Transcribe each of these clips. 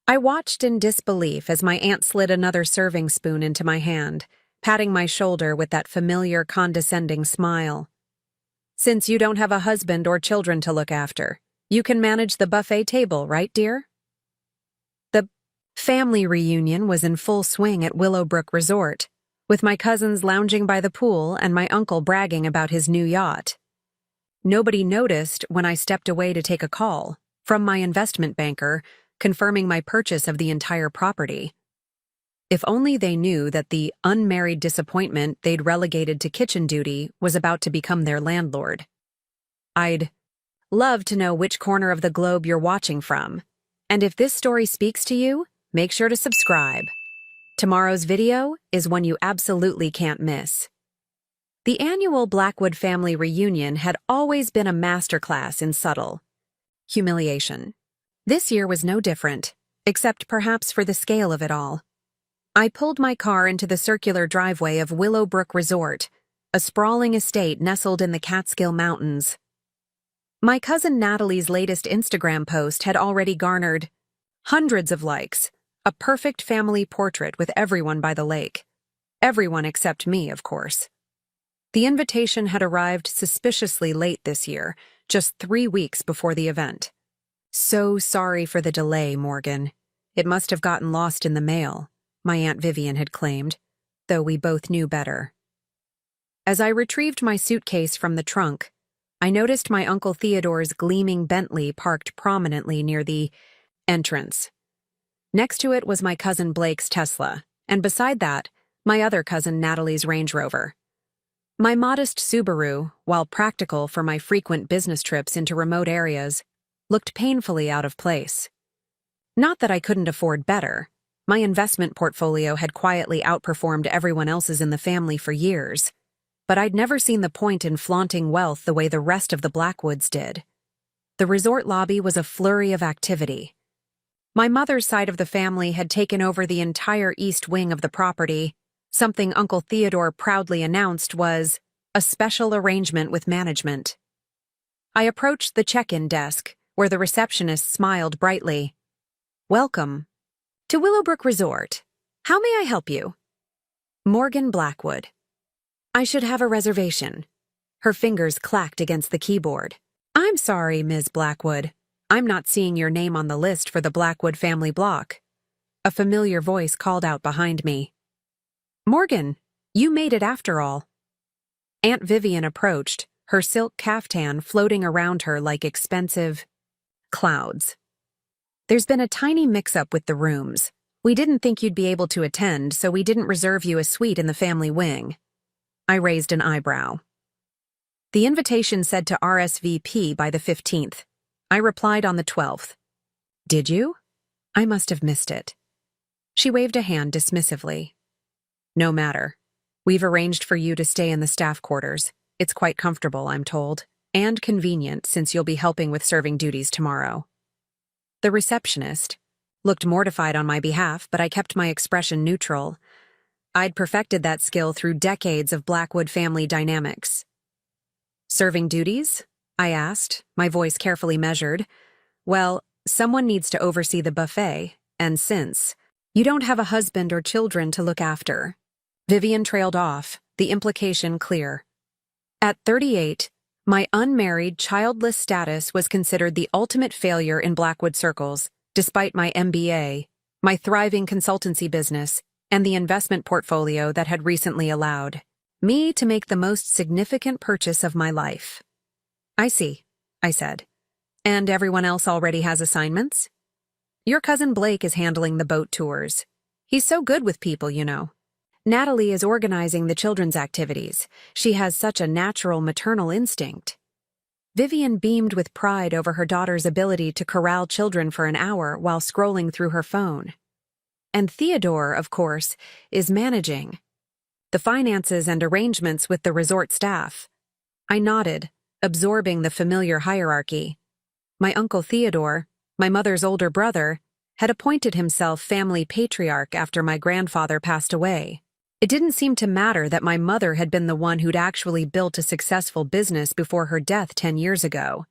I watched in disbelief as my aunt slid another serving spoon into my hand, patting my shoulder with that familiar, condescending smile. "Since you don't have a husband or children to look after, you can manage the buffet table, right, dear?" The family reunion was in full swing at Willowbrook Resort, with my cousins lounging by the pool and my uncle bragging about his new yacht. Nobody noticed when I stepped away to take a call from my investment banker, confirming my purchase of the entire property. If only they knew that the unmarried disappointment they'd relegated to kitchen duty was about to become their landlord. I'd love to know which corner of the globe you're watching from. And if this story speaks to you, make sure to subscribe. Tomorrow's video is one you absolutely can't miss. The annual Blackwood family reunion had always been a masterclass in subtle humiliation. This year was no different, except perhaps for the scale of it all. I pulled my car into the circular driveway of Willowbrook Resort, a sprawling estate nestled in the Catskill Mountains. My cousin Natalie's latest Instagram post had already garnered hundreds of likes, a perfect family portrait with everyone by the lake. Everyone except me, of course. The invitation had arrived suspiciously late this year, just 3 weeks before the event. "So sorry for the delay, Morgan. It must have gotten lost in the mail," my Aunt Vivian had claimed, though we both knew better. As I retrieved my suitcase from the trunk, I noticed my Uncle Theodore's gleaming Bentley parked prominently near the entrance. Next to it was my cousin Blake's Tesla, and beside that, my other cousin Natalie's Range Rover. My modest Subaru, while practical for my frequent business trips into remote areas, looked painfully out of place. Not that I couldn't afford better. My investment portfolio had quietly outperformed everyone else's in the family for years, but I'd never seen the point in flaunting wealth the way the rest of the Blackwoods did. The resort lobby was a flurry of activity. My mother's side of the family had taken over the entire east wing of the property. Something Uncle Theodore proudly announced was a special arrangement with management. I approached the check-in desk, where the receptionist smiled brightly. "Welcome to Willowbrook Resort. How may I help you?" "Morgan Blackwood. I should have a reservation." Her fingers clacked against the keyboard. "I'm sorry, Ms. Blackwood. I'm not seeing your name on the list for the Blackwood family block." A familiar voice called out behind me. "Morgan, you made it after all." Aunt Vivian approached, her silk caftan floating around her like expensive clouds. "There's been a tiny mix-up with the rooms. We didn't think you'd be able to attend, so we didn't reserve you a suite in the family wing." I raised an eyebrow. The invitation said to RSVP by the 15th. I replied on the 12th. "Did you? I must have missed it." She waved a hand dismissively. "No matter. We've arranged for you to stay in the staff quarters. It's quite comfortable, I'm told, and convenient since you'll be helping with serving duties tomorrow." The receptionist looked mortified on my behalf, but I kept my expression neutral. I'd perfected that skill through decades of Blackwood family dynamics. "Serving duties?" I asked, my voice carefully measured. "Well, someone needs to oversee the buffet, and since you don't have a husband or children to look after." Vivian trailed off, the implication clear. At 38, my unmarried, childless status was considered the ultimate failure in Blackwood circles, despite my MBA, my thriving consultancy business, and the investment portfolio that had recently allowed me to make the most significant purchase of my life. "I see," I said. "And everyone else already has assignments?" "Your cousin Blake is handling the boat tours. He's so good with people, you know. Natalie is organizing the children's activities. She has such a natural maternal instinct." Vivian beamed with pride over her daughter's ability to corral children for an hour while scrolling through her phone. "And Theodore, of course, is managing the finances and arrangements with the resort staff." I nodded, absorbing the familiar hierarchy. My Uncle Theodore, my mother's older brother, had appointed himself family patriarch after my grandfather passed away. It didn't seem to matter that my mother had been the one who'd actually built a successful business before her death 10 years ago.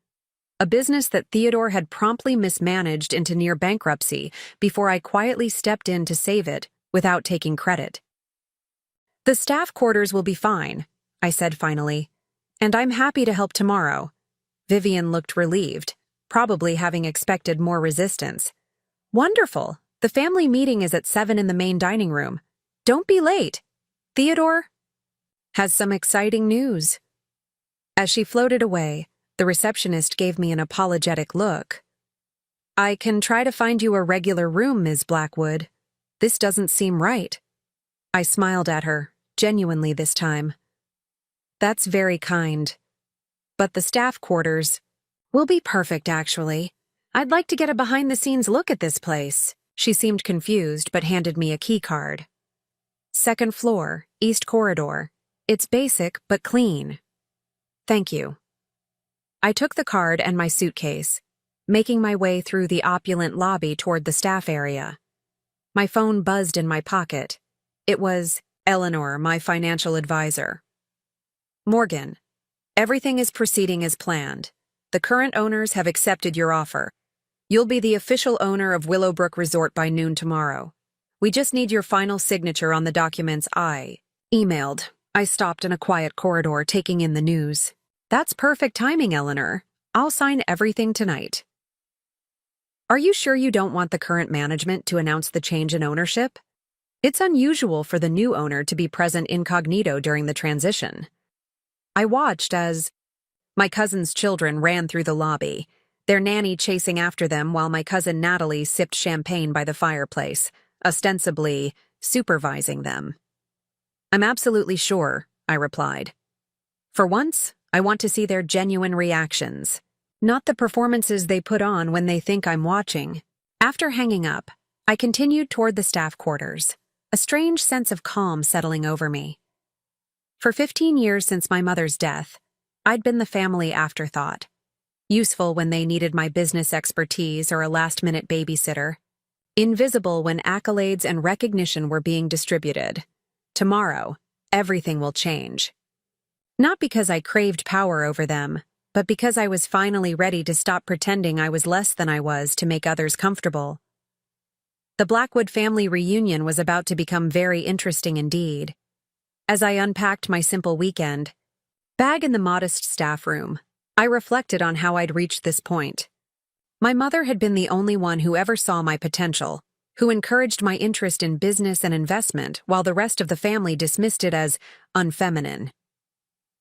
a business that Theodore had promptly mismanaged into near bankruptcy before I quietly stepped in to save it without taking credit. "The staff quarters will be fine," I said finally, "and I'm happy to help tomorrow." Vivian looked relieved, probably having expected more resistance. "Wonderful. The family meeting is at 7 in the main dining room. Don't be late. Theodore has some exciting news." As she floated away, the receptionist gave me an apologetic look. "I can try to find you a regular room, Ms. Blackwood. This doesn't seem right." I smiled at her, genuinely this time. "That's very kind. But the staff quarters will be perfect, actually. I'd like to get a behind-the-scenes look at this place." She seemed confused but handed me a key card. "Second floor, East Corridor. It's basic but clean." "Thank you." I took the card and my suitcase, making my way through the opulent lobby toward the staff area. My phone buzzed in my pocket. It was Eleanor, my financial advisor. "Morgan, everything is proceeding as planned. The current owners have accepted your offer. You'll be the official owner of Willowbrook Resort by noon tomorrow. We just need your final signature on the documents I emailed." I stopped in a quiet corridor, taking in the news. "That's perfect timing, Eleanor. I'll sign everything tonight." "Are you sure you don't want the current management to announce the change in ownership? It's unusual for the new owner to be present incognito during the transition." I watched as my cousin's children ran through the lobby, their nanny chasing after them while my cousin Natalie sipped champagne by the fireplace, ostensibly supervising them. "I'm absolutely sure," I replied. "For once, I want to see their genuine reactions, not the performances they put on when they think I'm watching." After hanging up, I continued toward the staff quarters, a strange sense of calm settling over me. For 15 years since my mother's death, I'd been the family afterthought, useful when they needed my business expertise or a last-minute babysitter, invisible when accolades and recognition were being distributed. Tomorrow, everything will change. Not because I craved power over them, but because I was finally ready to stop pretending I was less than I was to make others comfortable. The Blackwood family reunion was about to become very interesting indeed. As I unpacked my simple weekend bag in the modest staff room, I reflected on how I'd reached this point. My mother had been the only one who ever saw my potential, who encouraged my interest in business and investment while the rest of the family dismissed it as unfeminine.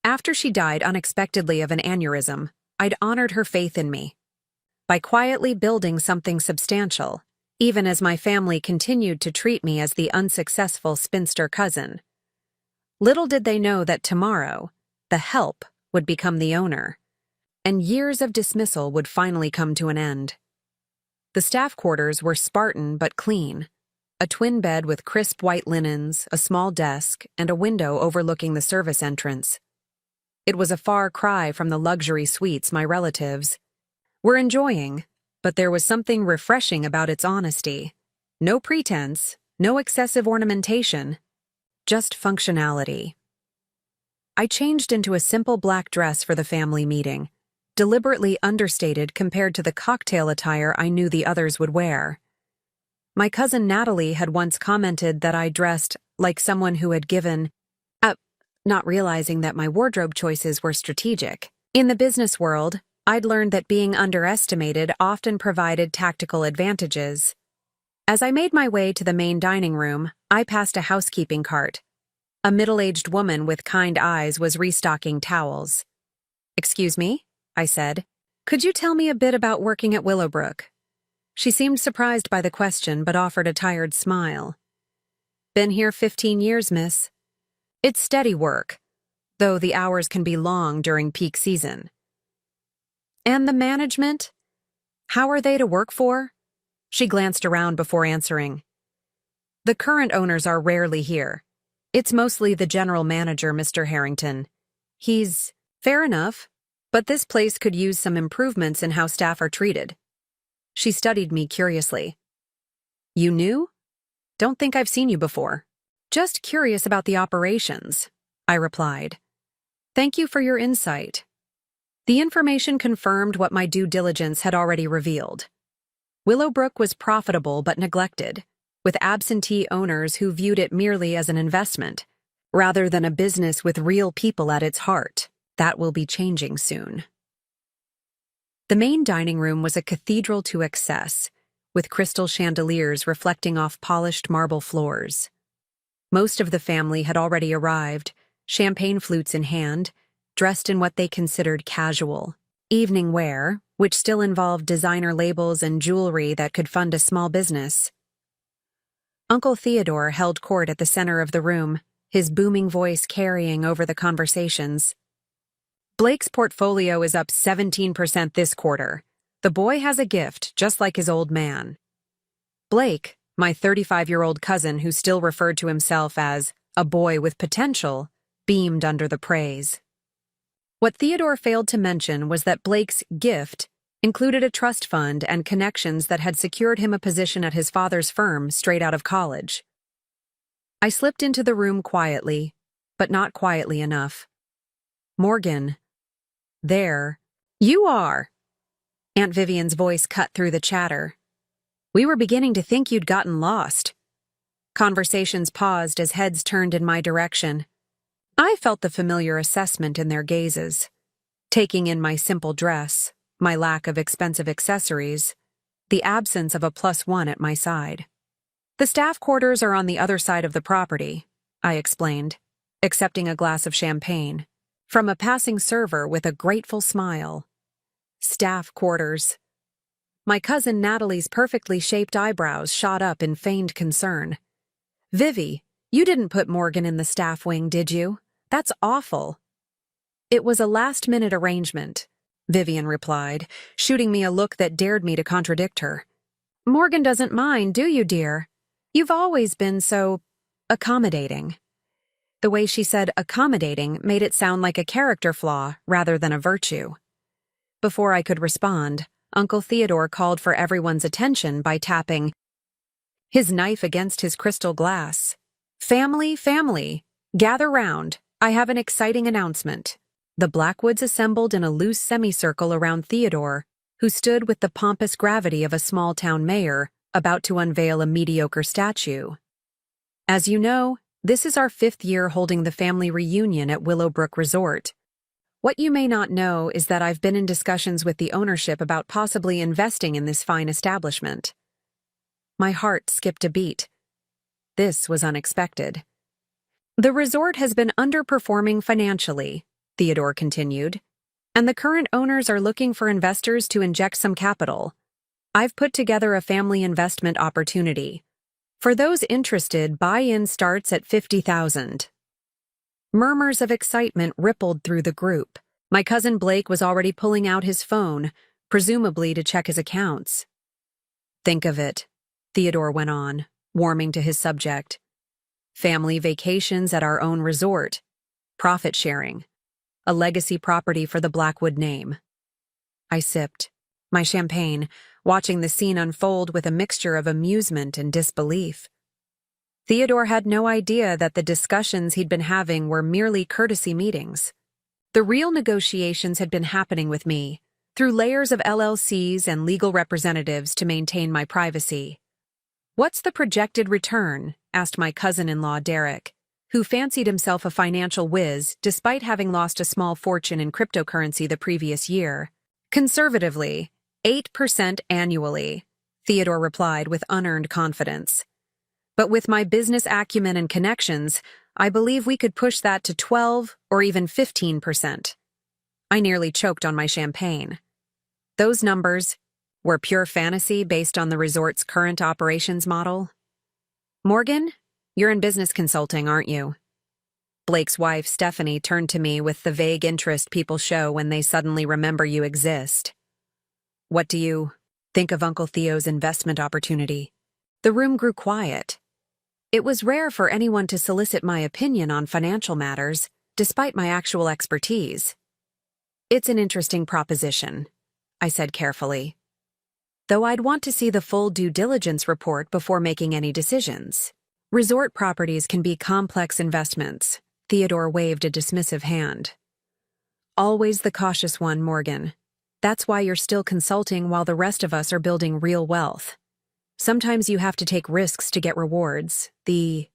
After she died unexpectedly of an aneurysm, I'd honored her faith in me by quietly building something substantial, even as my family continued to treat me as the unsuccessful spinster cousin. Little did they know that tomorrow, the help would become the owner, and years of dismissal would finally come to an end. The staff quarters were Spartan but clean, a twin bed with crisp white linens, a small desk, and a window overlooking the service entrance. It was a far cry from the luxury suites my relatives were enjoying, but there was something refreshing about its honesty. No pretense, no excessive ornamentation, just functionality. I changed into a simple black dress for the family meeting, deliberately understated compared to the cocktail attire I knew the others would wear. My cousin Natalie had once commented that I dressed like someone who had given up, not realizing that my wardrobe choices were strategic. In the business world, I'd learned that being underestimated often provided tactical advantages. As I made my way to the main dining room, I passed a housekeeping cart. A middle-aged woman with kind eyes was restocking towels. "Excuse me?" I said. "Could you tell me a bit about working at Willowbrook?" She seemed surprised by the question but offered a tired smile. "Been here 15 years, miss. It's steady work, though the hours can be long during peak season." "And the management? How are they to work for?" She glanced around before answering. "The current owners are rarely here. It's mostly the general manager, Mr. Harrington. He's fair enough, but this place could use some improvements in how staff are treated." She studied me curiously. "You new? Don't think I've seen you before." "Just curious about the operations," I replied. "Thank you for your insight." The information confirmed what my due diligence had already revealed. Willowbrook was profitable but neglected, with absentee owners who viewed it merely as an investment, rather than a business with real people at its heart. That will be changing soon. The main dining room was a cathedral to excess, with crystal chandeliers reflecting off polished marble floors. Most of the family had already arrived, champagne flutes in hand, dressed in what they considered casual evening wear, which still involved designer labels and jewelry that could fund a small business. Uncle Theodore held court at the center of the room, his booming voice carrying over the conversations. Blake's portfolio is up 17% this quarter. The boy has a gift, just like his old man. Blake, my 35-year-old cousin who still referred to himself as a boy with potential, beamed under the praise. What Theodore failed to mention was that Blake's gift included a trust fund and connections that had secured him a position at his father's firm straight out of college. I slipped into the room quietly, but not quietly enough. Morgan. There. You are! Aunt Vivian's voice cut through the chatter. We were beginning to think you'd gotten lost. Conversations paused as heads turned in my direction. I felt the familiar assessment in their gazes, taking in my simple dress, my lack of expensive accessories, the absence of a +1 at my side. The staff quarters are on the other side of the property, I explained, accepting a glass of champagne from a passing server with a grateful smile. Staff quarters. My cousin Natalie's perfectly shaped eyebrows shot up in feigned concern. Vivi, you didn't put Morgan in the staff wing, did you? That's awful. It was a last-minute arrangement, Vivian replied, shooting me a look that dared me to contradict her. Morgan doesn't mind, do you, dear? You've always been so accommodating. The way she said accommodating made it sound like a character flaw rather than a virtue. Before I could respond, Uncle Theodore called for everyone's attention by tapping his knife against his crystal glass. Family, family, gather round. I have an exciting announcement. The Blackwoods assembled in a loose semicircle around Theodore, who stood with the pompous gravity of a small-town mayor, about to unveil a mediocre statue. As you know, this is our 5th year holding the family reunion at Willowbrook Resort. What you may not know is that I've been in discussions with the ownership about possibly investing in this fine establishment. My heart skipped a beat. This was unexpected. The resort has been underperforming financially, Theodore continued, and the current owners are looking for investors to inject some capital. I've put together a family investment opportunity. For those interested, buy-in starts at $50,000. Murmurs of excitement rippled through the group. My cousin Blake was already pulling out his phone, presumably to check his accounts. Think of it, Theodore went on, warming to his subject. Family vacations at our own resort. Profit sharing. A legacy property for the Blackwood name. I sipped my champagne, watching the scene unfold with a mixture of amusement and disbelief. Theodore had no idea that the discussions he'd been having were merely courtesy meetings. The real negotiations had been happening with me, through layers of LLCs and legal representatives to maintain my privacy. What's the projected return? Asked my cousin-in-law Derek, who fancied himself a financial whiz despite having lost a small fortune in cryptocurrency the previous year. Conservatively, 8% annually, Theodore replied with unearned confidence. But with my business acumen and connections, I believe we could push that to 12 or even 15%. I nearly choked on my champagne. Those numbers were pure fantasy based on the resort's current operations model. Morgan, you're in business consulting, aren't you? Blake's wife, Stephanie, turned to me with the vague interest people show when they suddenly remember you exist. What do you think of Uncle Theo's investment opportunity? The room grew quiet. It was rare for anyone to solicit my opinion on financial matters, despite my actual expertise. It's an interesting proposition, I said carefully. Though I'd want to see the full due diligence report before making any decisions. Resort properties can be complex investments. Theodore waved a dismissive hand. Always the cautious one, Morgan. That's why you're still consulting while the rest of us are building real wealth. Sometimes you have to take risks to get rewards. The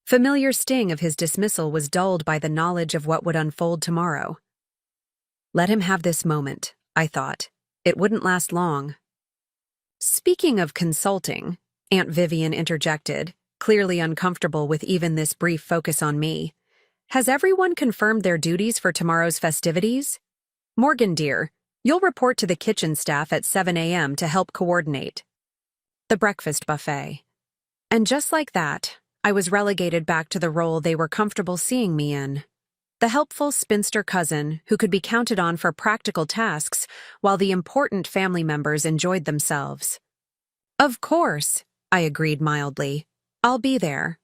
familiar sting of his dismissal was dulled by the knowledge of what would unfold tomorrow. Let him have this moment, I thought. It wouldn't last long. Speaking of consulting, Aunt Vivian interjected, clearly uncomfortable with even this brief focus on me. Has everyone confirmed their duties for tomorrow's festivities? Morgan, dear, you'll report to the kitchen staff at 7 a.m. to help coordinate the breakfast buffet. And just like that, I was relegated back to the role they were comfortable seeing me in. The helpful spinster cousin who could be counted on for practical tasks while the important family members enjoyed themselves. Of course, I agreed mildly. I'll be there.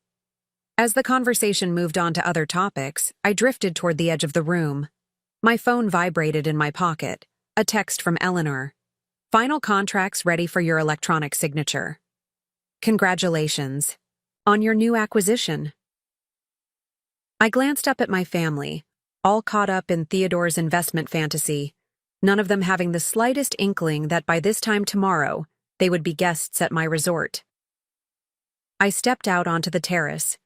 As the conversation moved on to other topics, I drifted toward the edge of the room. My phone vibrated in my pocket, a text from Eleanor. Final contracts ready for your electronic signature. Congratulations on your new acquisition. I glanced up at my family, all caught up in Theodore's investment fantasy, none of them having the slightest inkling that by this time tomorrow, they would be guests at my resort. I stepped out onto the terrace,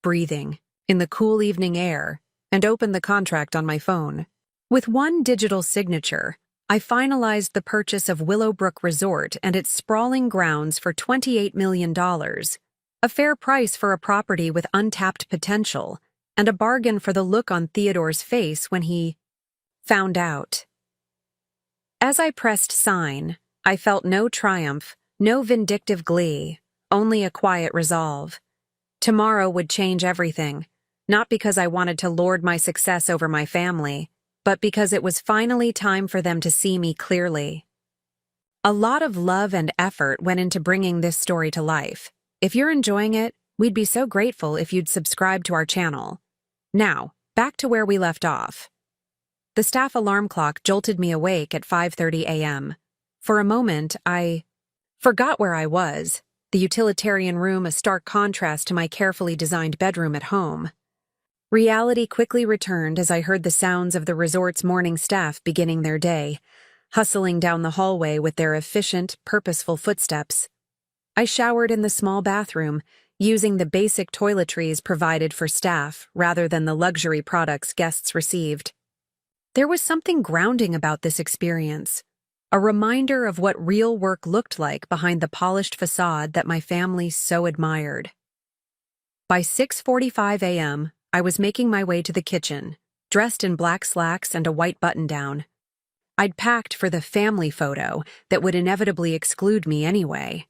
breathing in the cool evening air, and opened the contract on my phone. With one digital signature, I finalized the purchase of Willowbrook Resort and its sprawling grounds for $28 million, a fair price for a property with untapped potential, and a bargain for the look on Theodore's face when he found out. As I pressed sign, I felt no triumph, no vindictive glee, only a quiet resolve. Tomorrow would change everything, not because I wanted to lord my success over my family, but because it was finally time for them to see me clearly. A lot of love and effort went into bringing this story to life. If you're enjoying it, we'd be so grateful if you'd subscribe to our channel. Now, back to where we left off. The staff alarm clock jolted me awake at 5:30 a.m. For a moment, I forgot where I was, the utilitarian room a stark contrast to my carefully designed bedroom at home. Reality quickly returned as I heard the sounds of the resort's morning staff beginning their day, hustling down the hallway with their efficient, purposeful footsteps. I showered in the small bathroom, using the basic toiletries provided for staff rather than the luxury products guests received. There was something grounding about this experience, a reminder of what real work looked like behind the polished facade that my family so admired. By 6:45 a.m., I was making my way to the kitchen, dressed in black slacks and a white button-down. I'd packed for the family photo that would inevitably exclude me anyway.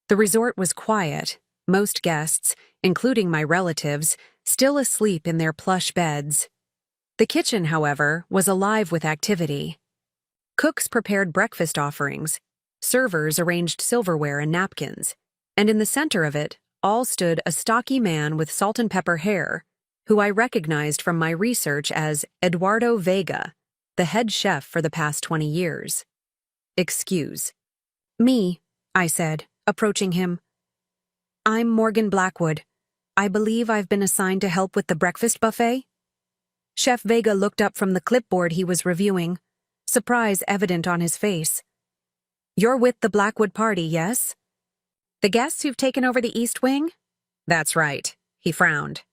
The resort was quiet, most guests, including my relatives, still asleep in their plush beds. The kitchen, however, was alive with activity. Cooks prepared breakfast offerings, servers arranged silverware and napkins, and in the center of it all stood a stocky man with salt and pepper hair, who I recognized from my research as Eduardo Vega, the head chef for the past 20 years. "Excuse me," I said, approaching him. "I'm Morgan Blackwood. I believe I've been assigned to help with the breakfast buffet." Chef Vega looked up from the clipboard he was reviewing, surprise evident on his face. "You're with the Blackwood party, yes? The guests who've taken over the East Wing?" "That's right," he frowned.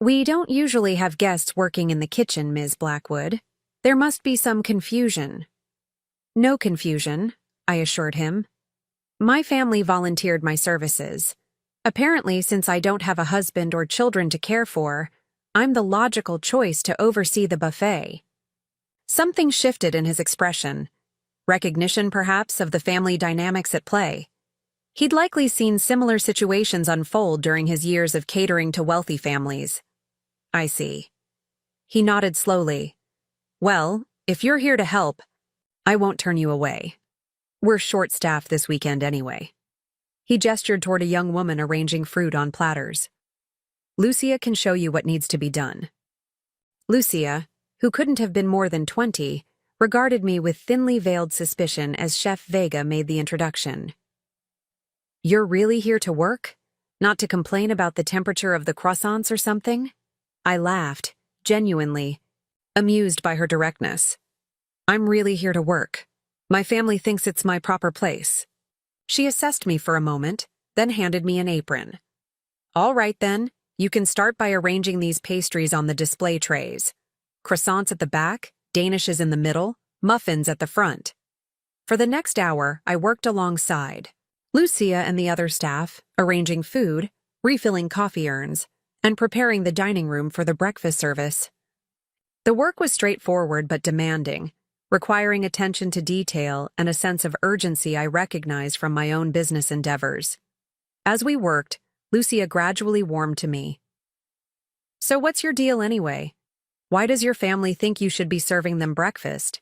"We don't usually have guests working in the kitchen, Ms. Blackwood. There must be some confusion." "No confusion," I assured him. "My family volunteered my services. Apparently, since I don't have a husband or children to care for, I'm the logical choice to oversee the buffet." Something shifted in his expression. Recognition, perhaps, of the family dynamics at play. He'd likely seen similar situations unfold during his years of catering to wealthy families. "I see." He nodded slowly. "Well, if you're here to help, I won't turn you away. We're short-staffed this weekend anyway." He gestured toward a young woman arranging fruit on platters. "Lucia can show you what needs to be done." Lucia, who couldn't have been more than 20, regarded me with thinly veiled suspicion as Chef Vega made the introduction. "You're really here to work? Not to complain about the temperature of the croissants or something?" I laughed, genuinely. amused by her directness. I'm really here to work. My family thinks it's my proper place. She assessed me for a moment, then handed me an apron. All right then, you can start by arranging these pastries on the display trays. Croissants at the back, danishes in the middle, muffins at the front. For the next hour, I worked alongside Lucia and the other staff, arranging food, refilling coffee urns, and preparing the dining room for the breakfast service. The work was straightforward but demanding, requiring attention to detail and a sense of urgency I recognized from my own business endeavors. As we worked, Lucia gradually warmed to me. So what's your deal anyway? Why does your family think you should be serving them breakfast?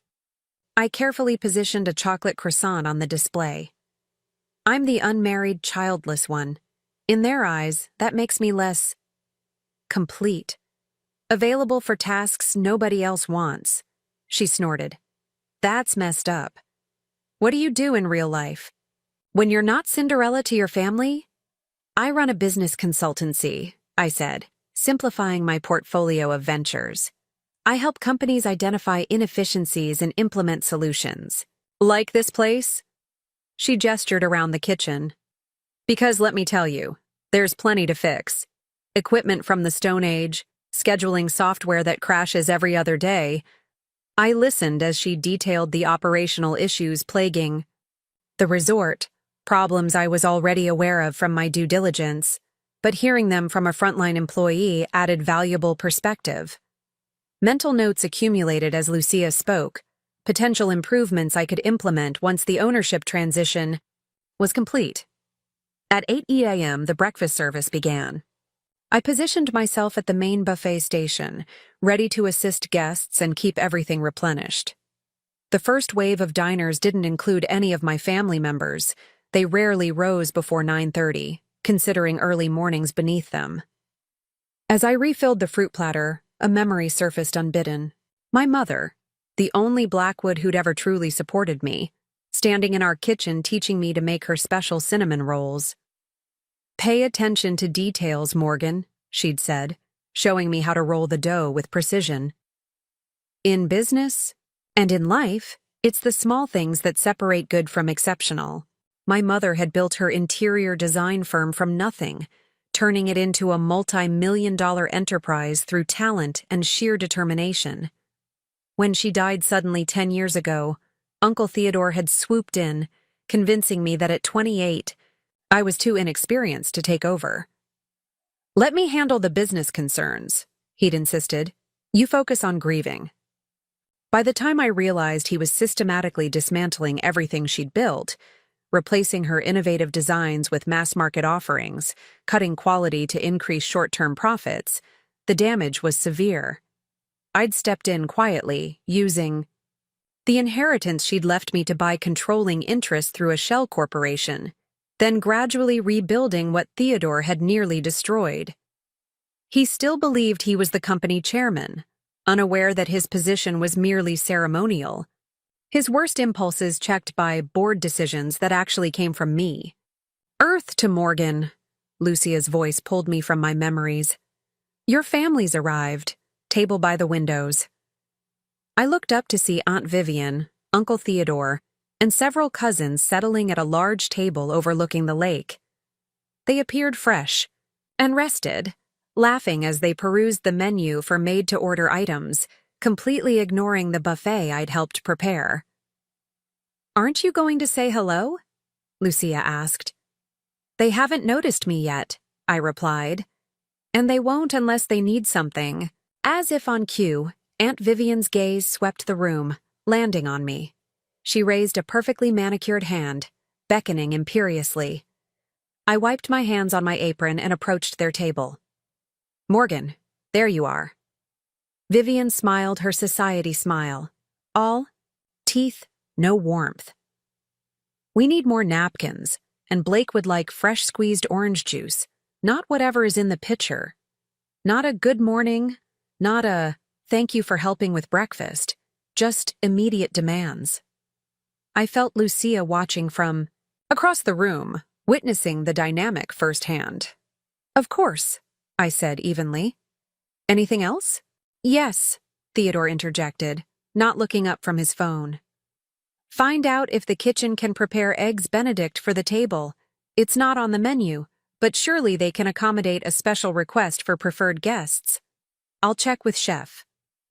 I carefully positioned a chocolate croissant on the display. I'm the unmarried, childless one. In their eyes, that makes me less complete. Available for tasks nobody else wants. She snorted. That's messed up. What do you do in real life? When you're not Cinderella to your family? I run a business consultancy, I said, simplifying my portfolio of ventures. I help companies identify inefficiencies and implement solutions. Like this place? She gestured around the kitchen. Because let me tell you, there's plenty to fix. Equipment from the Stone Age, scheduling software that crashes every other day. I listened as she detailed the operational issues plaguing the resort, problems I was already aware of from my due diligence, but hearing them from a frontline employee added valuable perspective. Mental notes accumulated as Lucia spoke, potential improvements I could implement once the ownership transition was complete. At 8 a.m., the breakfast service began. I positioned myself at the main buffet station, ready to assist guests and keep everything replenished. The first wave of diners didn't include any of my family members. They rarely rose before 9:30, considering early mornings beneath them. As I refilled the fruit platter, a memory surfaced unbidden. My mother, the only Blackwood who'd ever truly supported me, standing in our kitchen teaching me to make her special cinnamon rolls. Pay attention to details, Morgan, she'd said, showing me how to roll the dough with precision. In business, and in life, it's the small things that separate good from exceptional. My mother had built her interior design firm from nothing, turning it into a multi-million-dollar enterprise through talent and sheer determination. When she died suddenly 10 years ago, Uncle Theodore had swooped in, convincing me that at 28, I was too inexperienced to take over. Let me handle the business concerns, he'd insisted. You focus on grieving. By the time I realized he was systematically dismantling everything she'd built, replacing her innovative designs with mass-market offerings, cutting quality to increase short-term profits, the damage was severe. I'd stepped in quietly, using the inheritance she'd left me to buy controlling interest through a shell corporation, then gradually rebuilding what Theodore had nearly destroyed. He still believed he was the company chairman, unaware that his position was merely ceremonial. His worst impulses checked by board decisions that actually came from me. Earth to Morgan, Lucia's voice pulled me from my memories. Your family's arrived, table by the windows. I looked up to see Aunt Vivian, Uncle Theodore, and several cousins settling at a large table overlooking the lake. They appeared fresh and rested, laughing as they perused the menu for made-to-order items, completely ignoring the buffet I'd helped prepare. Aren't you going to say hello? Lucia asked. They haven't noticed me yet, I replied. And they won't unless they need something. As if on cue, Aunt Vivian's gaze swept the room, landing on me. She raised a perfectly manicured hand, beckoning imperiously. I wiped my hands on my apron and approached their table. Morgan, there you are. Vivian smiled her society smile. All teeth, no warmth. We need more napkins, and Blake would like fresh squeezed orange juice, not whatever is in the pitcher. Not a good morning, not a thank you for helping with breakfast, just immediate demands. I felt Lucia watching from across the room, witnessing the dynamic firsthand. Of course, I said evenly. Anything else? Yes, Theodore interjected, not looking up from his phone. Find out if the kitchen can prepare eggs Benedict for the table. It's not on the menu, but surely they can accommodate a special request for preferred guests. I'll check with Chef.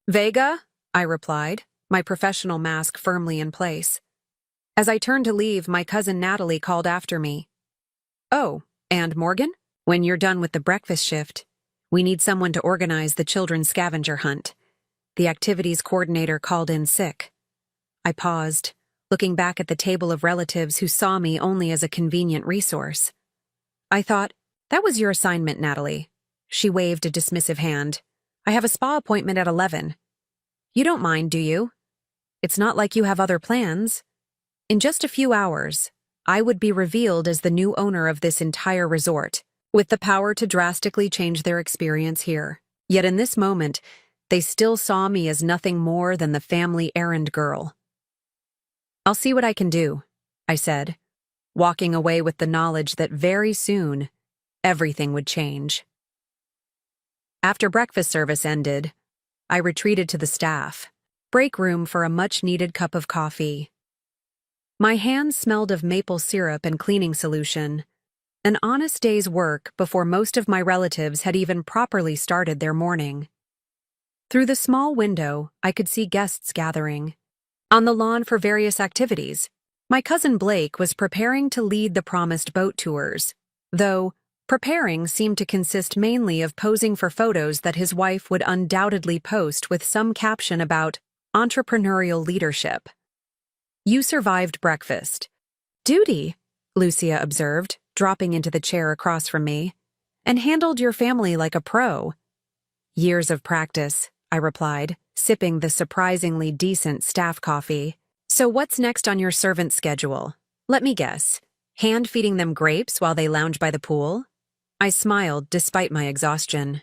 Vega? I replied, my professional mask firmly in place. As I turned to leave, my cousin Natalie called after me. Oh, and Morgan? When you're done with the breakfast shift, we need someone to organize the children's scavenger hunt. The activities coordinator called in sick. I paused, looking back at the table of relatives who saw me only as a convenient resource. I thought, that was your assignment, Natalie. She waved a dismissive hand. I have a spa appointment at 11. You don't mind, do you? It's not like you have other plans. In just a few hours, I would be revealed as the new owner of this entire resort, with the power to drastically change their experience here. Yet in this moment, they still saw me as nothing more than the family errand girl. I'll see what I can do, I said, walking away with the knowledge that very soon, everything would change. After breakfast service ended, I retreated to the staff break room for a much-needed cup of coffee. My hands smelled of maple syrup and cleaning solution, an honest day's work before most of my relatives had even properly started their morning. Through the small window, I could see guests gathering. On the lawn for various activities, my cousin Blake was preparing to lead the promised boat tours, though preparing seemed to consist mainly of posing for photos that his wife would undoubtedly post with some caption about entrepreneurial leadership. You survived breakfast. Duty, Lucia observed, dropping into the chair across from me, and handled your family like a pro. Years of practice, I replied, sipping the surprisingly decent staff coffee. So what's next on your servant schedule? Let me guess. Hand feeding them grapes while they lounge by the pool? I smiled despite my exhaustion.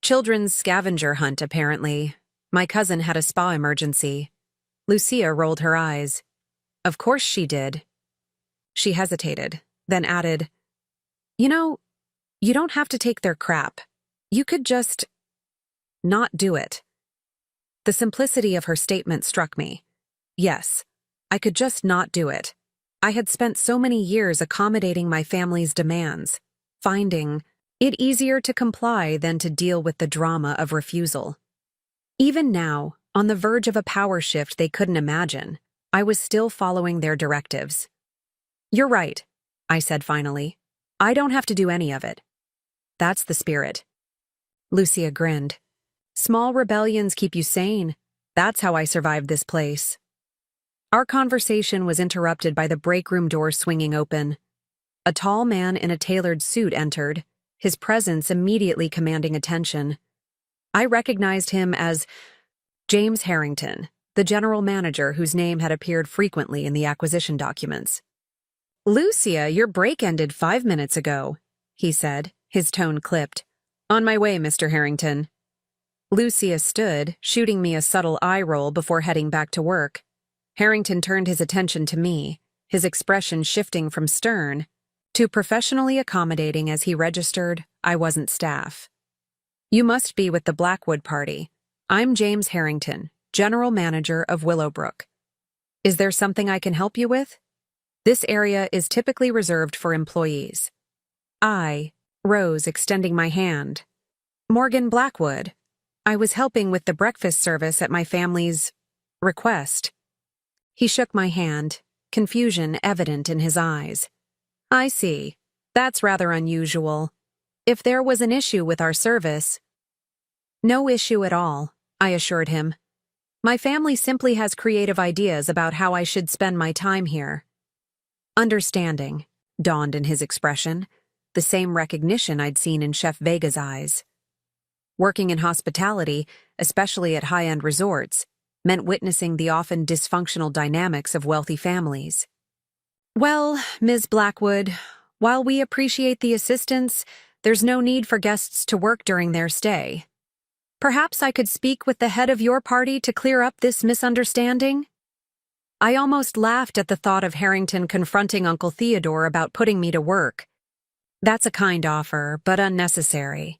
Children's scavenger hunt, apparently. My cousin had a spa emergency. Lucia rolled her eyes. Of course she did. She hesitated, then added, You know, you don't have to take their crap. You could just not do it. The simplicity of her statement struck me. Yes, I could just not do it. I had spent so many years accommodating my family's demands, finding it easier to comply than to deal with the drama of refusal. Even now, on the verge of a power shift they couldn't imagine, I was still following their directives. You're right, I said finally. I don't have to do any of it. That's the spirit. Lucia grinned. Small rebellions keep you sane. That's how I survived this place. Our conversation was interrupted by the break room door swinging open. A tall man in a tailored suit entered, his presence immediately commanding attention. I recognized him as James Harrington, the general manager whose name had appeared frequently in the acquisition documents. Lucia, your break ended 5 minutes ago, he said, his tone clipped. On my way, Mr. Harrington. Lucia stood, shooting me a subtle eye roll before heading back to work. Harrington turned his attention to me, his expression shifting from stern to professionally accommodating as he registered I wasn't staff. You must be with the Blackwood party. I'm James Harrington, general manager of Willowbrook. Is there something I can help you with? This area is typically reserved for employees. I rose, extending my hand. Morgan Blackwood. I was helping with the breakfast service at my family's request. He shook my hand, confusion evident in his eyes. I see. That's rather unusual. If there was an issue with our service— No issue at all, I assured him. My family simply has creative ideas about how I should spend my time here. Understanding dawned in his expression, the same recognition I'd seen in Chef Vega's eyes. Working in hospitality, especially at high-end resorts, meant witnessing the often dysfunctional dynamics of wealthy families. Well, Ms. Blackwood, while we appreciate the assistance, there's no need for guests to work during their stay. Perhaps I could speak with the head of your party to clear up this misunderstanding? I almost laughed at the thought of Harrington confronting Uncle Theodore about putting me to work. That's a kind offer, but unnecessary.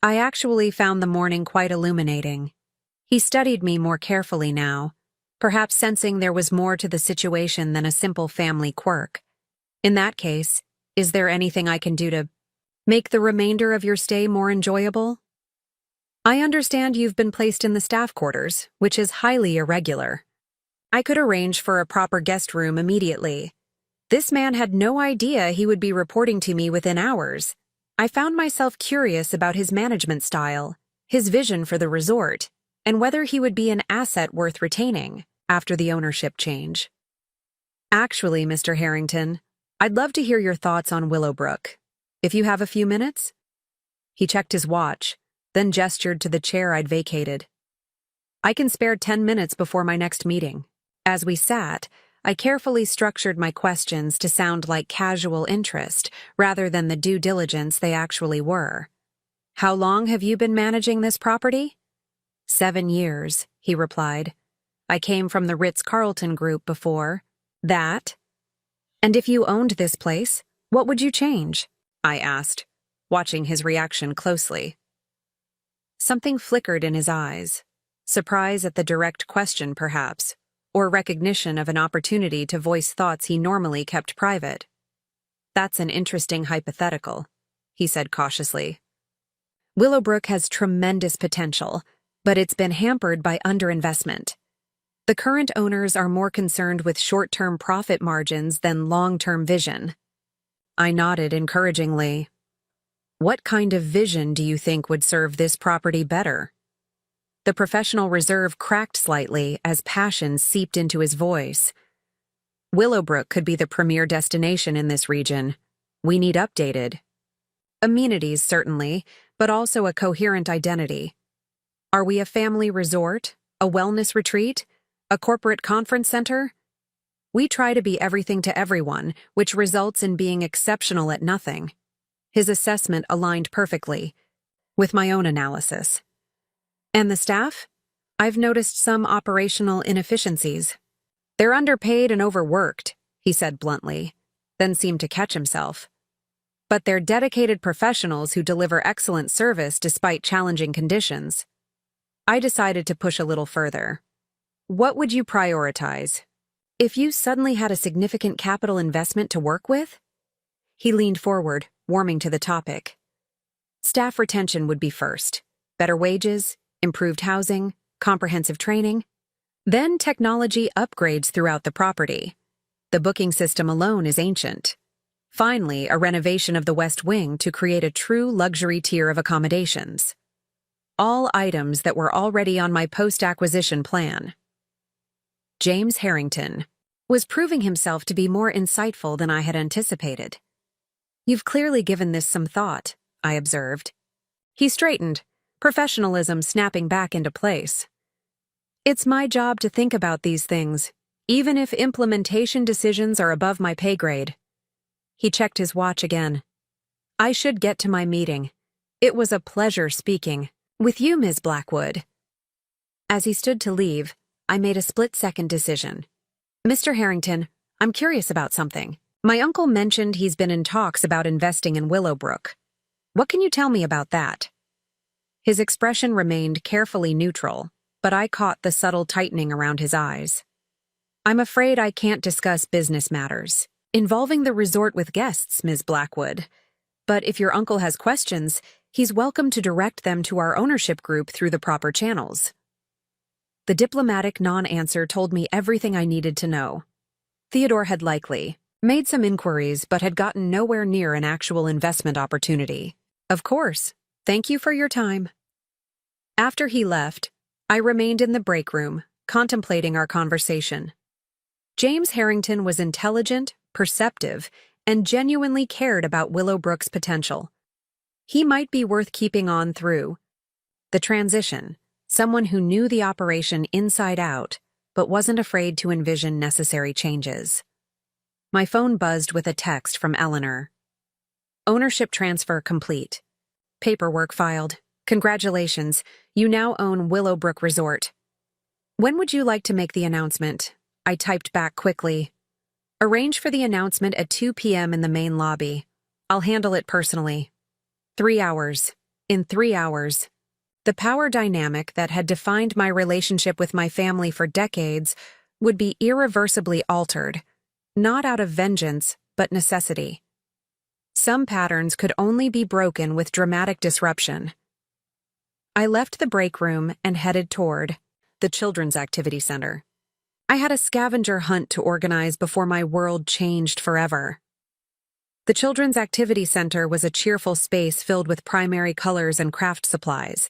I actually found the morning quite illuminating. He studied me more carefully now, perhaps sensing there was more to the situation than a simple family quirk. In that case, is there anything I can do to make the remainder of your stay more enjoyable? I understand you've been placed in the staff quarters, which is highly irregular. I could arrange for a proper guest room immediately. This man had no idea he would be reporting to me within hours. I found myself curious about his management style, his vision for the resort, and whether he would be an asset worth retaining after the ownership change. Actually, Mr. Harrington, I'd love to hear your thoughts on Willowbrook. If you have a few minutes? He checked his watch, then gestured to the chair I'd vacated. I can spare 10 minutes before my next meeting. As we sat, I carefully structured my questions to sound like casual interest rather than the due diligence they actually were. How long have you been managing this property? 7 years, he replied. I came from the Ritz-Carlton Group before that. And if you owned this place, what would you change? I asked, watching his reaction closely. Something flickered in his eyes. Surprise at the direct question, perhaps, or recognition of an opportunity to voice thoughts he normally kept private. That's an interesting hypothetical, he said cautiously. Willowbrook has tremendous potential, but it's been hampered by underinvestment. The current owners are more concerned with short-term profit margins than long-term vision. I nodded encouragingly. What kind of vision do you think would serve this property better? The professional reserve cracked slightly as passion seeped into his voice. Willowbrook could be the premier destination in this region. We need updated. Amenities, certainly, but also a coherent identity. Are we a family resort, a wellness retreat, a corporate conference center? We try to be everything to everyone, which results in being exceptional at nothing. His assessment aligned perfectly with my own analysis. And the staff? I've noticed some operational inefficiencies. They're underpaid and overworked, he said bluntly, then seemed to catch himself. But they're dedicated professionals who deliver excellent service despite challenging conditions. I decided to push a little further. What would you prioritize? If you suddenly had a significant capital investment to work with? He leaned forward, warming to the topic. Staff retention would be first. Better wages, improved housing, comprehensive training. Then technology upgrades throughout the property. The booking system alone is ancient. Finally, a renovation of the West Wing to create a true luxury tier of accommodations. All items that were already on my post-acquisition plan. James Harrington was proving himself to be more insightful than I had anticipated. You've clearly given this some thought, I observed. He straightened, professionalism snapping back into place. It's my job to think about these things, even if implementation decisions are above my pay grade. He checked his watch again. I should get to my meeting. It was a pleasure speaking with you, Ms. Blackwood. As he stood to leave, I made a split-second decision. Mr. Harrington, I'm curious about something. My uncle mentioned he's been in talks about investing in Willowbrook. What can you tell me about that? His expression remained carefully neutral, but I caught the subtle tightening around his eyes. I'm afraid I can't discuss business matters involving the resort with guests, Ms. Blackwood. But if your uncle has questions, he's welcome to direct them to our ownership group through the proper channels. The diplomatic non-answer told me everything I needed to know. Theodore had likely made some inquiries but had gotten nowhere near an actual investment opportunity. Of course. Thank you for your time. After he left, I remained in the break room, contemplating our conversation. James Harrington was intelligent, perceptive, and genuinely cared about Willowbrook's potential. He might be worth keeping on through the transition, someone who knew the operation inside out, but wasn't afraid to envision necessary changes. My phone buzzed with a text from Eleanor. Ownership transfer complete. Paperwork filed. Congratulations, you now own Willowbrook Resort. When would you like to make the announcement? I typed back quickly. Arrange for the announcement at 2 p.m. in the main lobby. I'll handle it personally. 3 hours. In 3 hours. The power dynamic that had defined my relationship with my family for decades would be irreversibly altered, not out of vengeance, but necessity. Some patterns could only be broken with dramatic disruption. I left the break room and headed toward the Children's Activity Center. I had a scavenger hunt to organize before my world changed forever. The Children's Activity Center was a cheerful space filled with primary colors and craft supplies.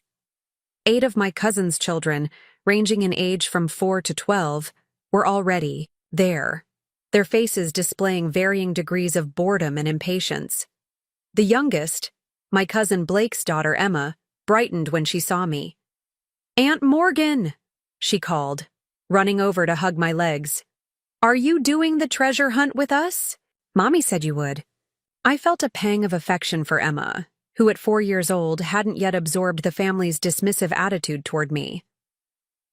8 of my cousins' children, ranging in age from 4 to 12, were already there, their faces displaying varying degrees of boredom and impatience. The youngest, my cousin Blake's daughter Emma, brightened when she saw me. "Aunt Morgan," she called, running over to hug my legs. "Are you doing the treasure hunt with us? Mommy said you would." I felt a pang of affection for Emma, who at 4 years old hadn't yet absorbed the family's dismissive attitude toward me.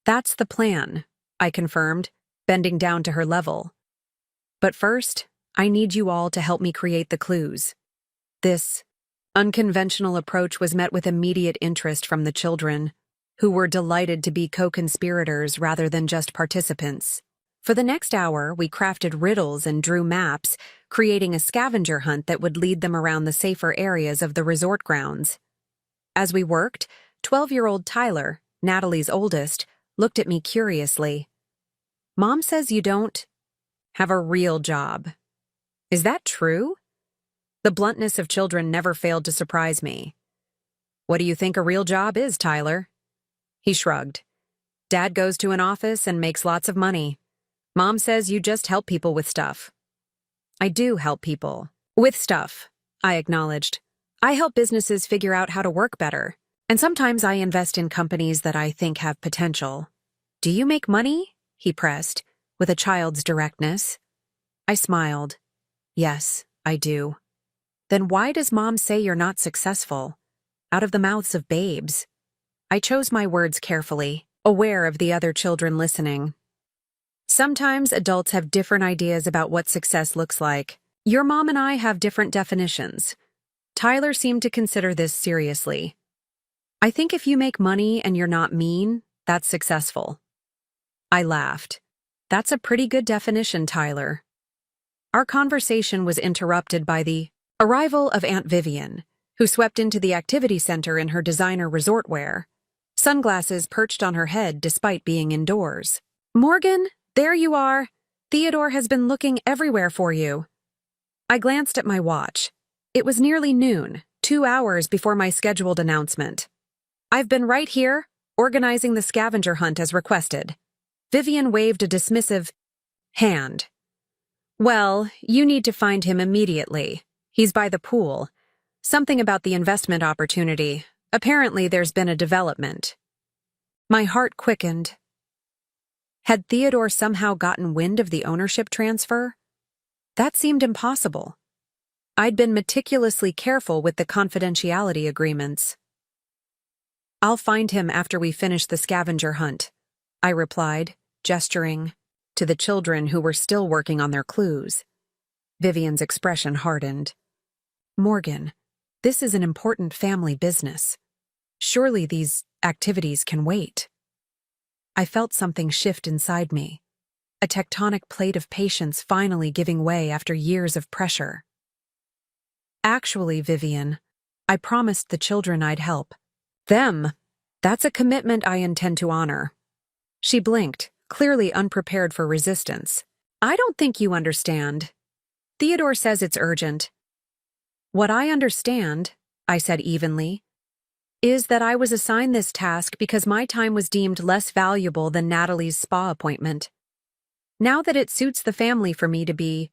"That's the plan," I confirmed, bending down to her level. "But first, I need you all to help me create the clues." This unconventional approach was met with immediate interest from the children, who were delighted to be co-conspirators rather than just participants. For the next hour, we crafted riddles and drew maps, creating a scavenger hunt that would lead them around the safer areas of the resort grounds. As we worked, 12-year-old Tyler, Natalie's oldest, looked at me curiously. "Mom says you don't have a real job. Is that true?" The bluntness of children never failed to surprise me. "What do you think a real job is, Tyler?" He shrugged. "Dad goes to an office and makes lots of money. Mom says you just help people with stuff." "I do help people with stuff," I acknowledged. "I help businesses figure out how to work better, and sometimes I invest in companies that I think have potential." "Do you make money?" he pressed, with a child's directness. I smiled. "Yes, I do." "Then why does Mom say you're not successful?" Out of the mouths of babes. I chose my words carefully, aware of the other children listening. "Sometimes adults have different ideas about what success looks like. Your mom and I have different definitions." Tyler seemed to consider this seriously. "I think if you make money and you're not mean, that's successful." I laughed. "That's a pretty good definition, Tyler." Our conversation was interrupted by the arrival of Aunt Vivian, who swept into the activity center in her designer resort wear, sunglasses perched on her head despite being indoors. "Morgan, there you are. Theodore has been looking everywhere for you." I glanced at my watch. It was nearly noon, 2 hours before my scheduled announcement. "I've been right here, organizing the scavenger hunt as requested." Vivian waved a dismissive hand. "Well, you need to find him immediately. He's by the pool. Something about the investment opportunity. Apparently there's been a development." My heart quickened. Had Theodore somehow gotten wind of the ownership transfer? That seemed impossible. I'd been meticulously careful with the confidentiality agreements. "I'll find him after we finish the scavenger hunt," I replied, gesturing to the children who were still working on their clues. Vivian's expression hardened. "Morgan, this is an important family business. Surely these activities can wait." I felt something shift inside me, a tectonic plate of patience finally giving way after years of pressure. "Actually, Vivian, I promised the children I'd help. Them. That's a commitment I intend to honor." She blinked, clearly unprepared for resistance. "I don't think you understand. Theodore says it's urgent." "What I understand," I said evenly, "is that I was assigned this task because my time was deemed less valuable than Natalie's spa appointment. Now that it suits the family for me to be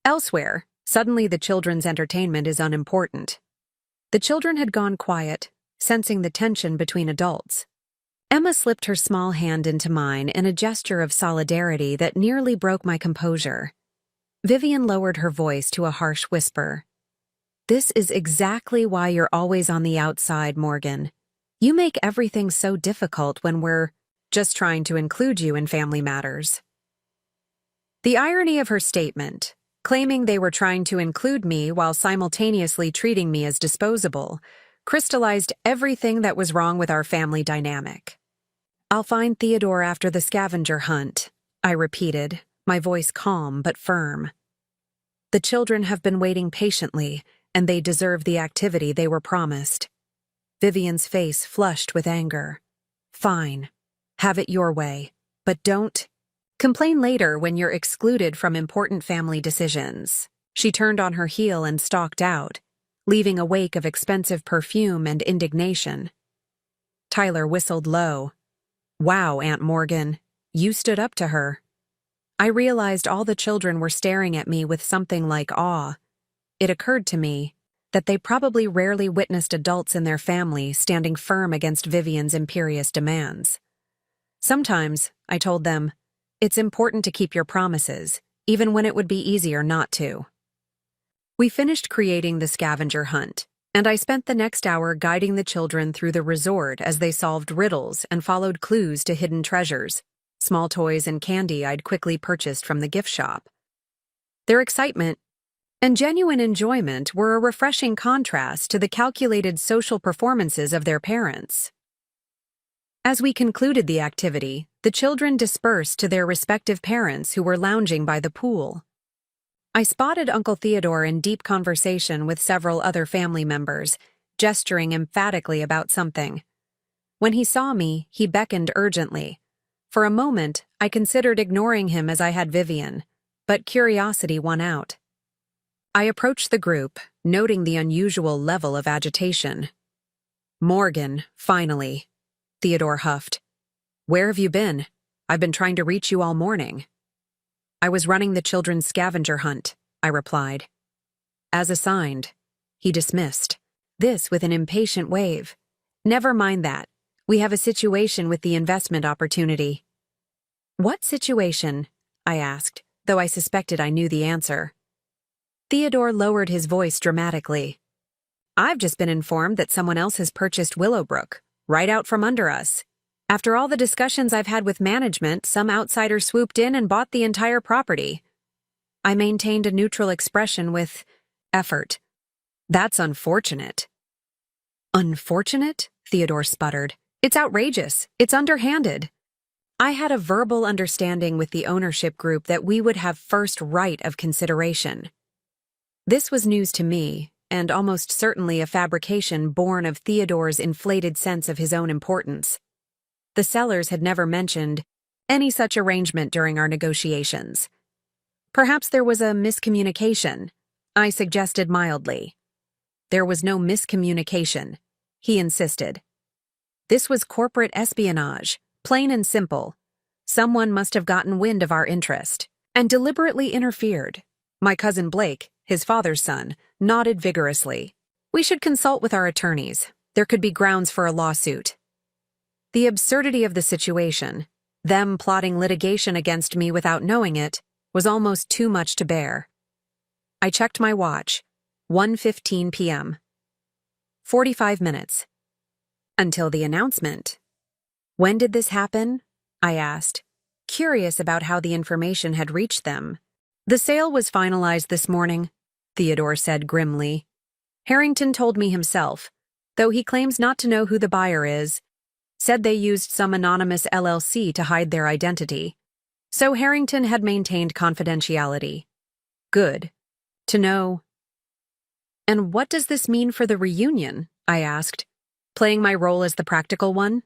elsewhere, suddenly the children's entertainment is unimportant." The children had gone quiet, sensing the tension between adults. Emma slipped her small hand into mine in a gesture of solidarity that nearly broke my composure. Vivian lowered her voice to a harsh whisper. "This is exactly why you're always on the outside, Morgan. You make everything so difficult when we're just trying to include you in family matters." The irony of her statement, claiming they were trying to include me while simultaneously treating me as disposable, crystallized everything that was wrong with our family dynamic. "I'll find Theodore after the scavenger hunt," I repeated, my voice calm but firm. "The children have been waiting patiently, and they deserve the activity they were promised." Vivian's face flushed with anger. "Fine. Have it your way. But don't complain later when you're excluded from important family decisions." She turned on her heel and stalked out, leaving a wake of expensive perfume and indignation. Tyler whistled low. "Wow, Aunt Morgan, you stood up to her." I realized all the children were staring at me with something like awe. It occurred to me that they probably rarely witnessed adults in their family standing firm against Vivian's imperious demands. "Sometimes," I told them, "it's important to keep your promises, even when it would be easier not to." We finished creating the scavenger hunt, and I spent the next hour guiding the children through the resort as they solved riddles and followed clues to hidden treasures, small toys and candy I'd quickly purchased from the gift shop. Their excitement and genuine enjoyment were a refreshing contrast to the calculated social performances of their parents. As we concluded the activity, the children dispersed to their respective parents who were lounging by the pool. I spotted Uncle Theodore in deep conversation with several other family members, gesturing emphatically about something. When he saw me, he beckoned urgently. For a moment, I considered ignoring him as I had Vivian, but curiosity won out. I approached the group, noting the unusual level of agitation. "Morgan, finally," Theodore huffed. "Where have you been? I've been trying to reach you all morning." "I was running the children's scavenger hunt," I replied. "As assigned," he dismissed, this with an impatient wave. "Never mind that. We have a situation with the investment opportunity." "What situation?" I asked, though I suspected I knew the answer. Theodore lowered his voice dramatically. "I've just been informed that someone else has purchased Willowbrook, right out from under us. After all the discussions I've had with management, some outsider swooped in and bought the entire property." I maintained a neutral expression with effort. "That's unfortunate." "Unfortunate?" Theodore sputtered. "It's outrageous. It's underhanded." I had a verbal understanding with the ownership group that we would have first right of consideration. This was news to me, and almost certainly a fabrication born of Theodore's inflated sense of his own importance. The sellers had never mentioned any such arrangement during our negotiations. "Perhaps there was a miscommunication," I suggested mildly. "There was no miscommunication," he insisted. "This was corporate espionage, plain and simple. Someone must have gotten wind of our interest and deliberately interfered." My cousin Blake, his father's son, nodded vigorously. "We should consult with our attorneys. There could be grounds for a lawsuit." The absurdity of the situation, them plotting litigation against me without knowing it, was almost too much to bear. I checked my watch. 1:15 p.m. 45 minutes. Until the announcement. "When did this happen?" I asked, curious about how the information had reached them. "The sale was finalized this morning," Theodore said grimly. "Harrington told me himself, though he claims not to know who the buyer is. Said they used some anonymous LLC to hide their identity. So Harrington had maintained confidentiality. Good. To know." "And what does this mean for the reunion?" I asked, playing my role as the practical one.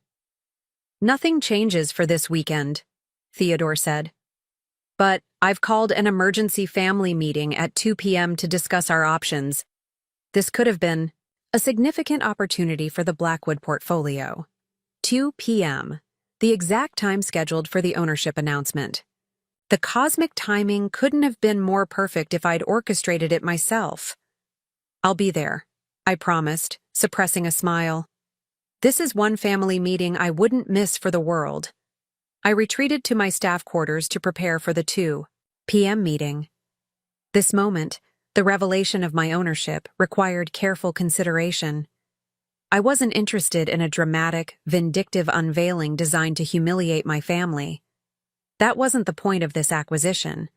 "Nothing changes for this weekend," Theodore said. "But I've called an emergency family meeting at 2 p.m. to discuss our options. This could have been a significant opportunity for the Blackwood portfolio." 2 p.m., the exact time scheduled for the ownership announcement. The cosmic timing couldn't have been more perfect if I'd orchestrated it myself. "I'll be there," I promised, suppressing a smile. This is one family meeting I wouldn't miss for the world. I retreated to my staff quarters to prepare for the 2 p.m. meeting. This moment, the revelation of my ownership, required careful consideration. I wasn't interested in a dramatic, vindictive unveiling designed to humiliate my family. That wasn't the point of this acquisition.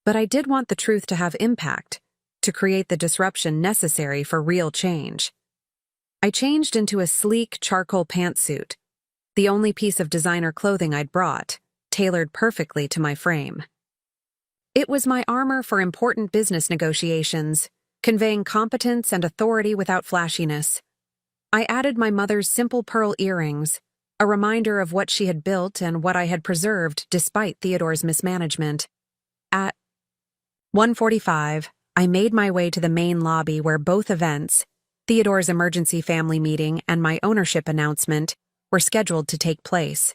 But I did want the truth to have impact, to create the disruption necessary for real change. I changed into a sleek charcoal pantsuit, the only piece of designer clothing I'd brought, tailored perfectly to my frame. It was my armor for important business negotiations, conveying competence and authority without flashiness. I added my mother's simple pearl earrings, a reminder of what she had built and what I had preserved despite Theodore's mismanagement. At 1:45, I made my way to the main lobby where both events, Theodore's emergency family meeting and my ownership announcement, were scheduled to take place.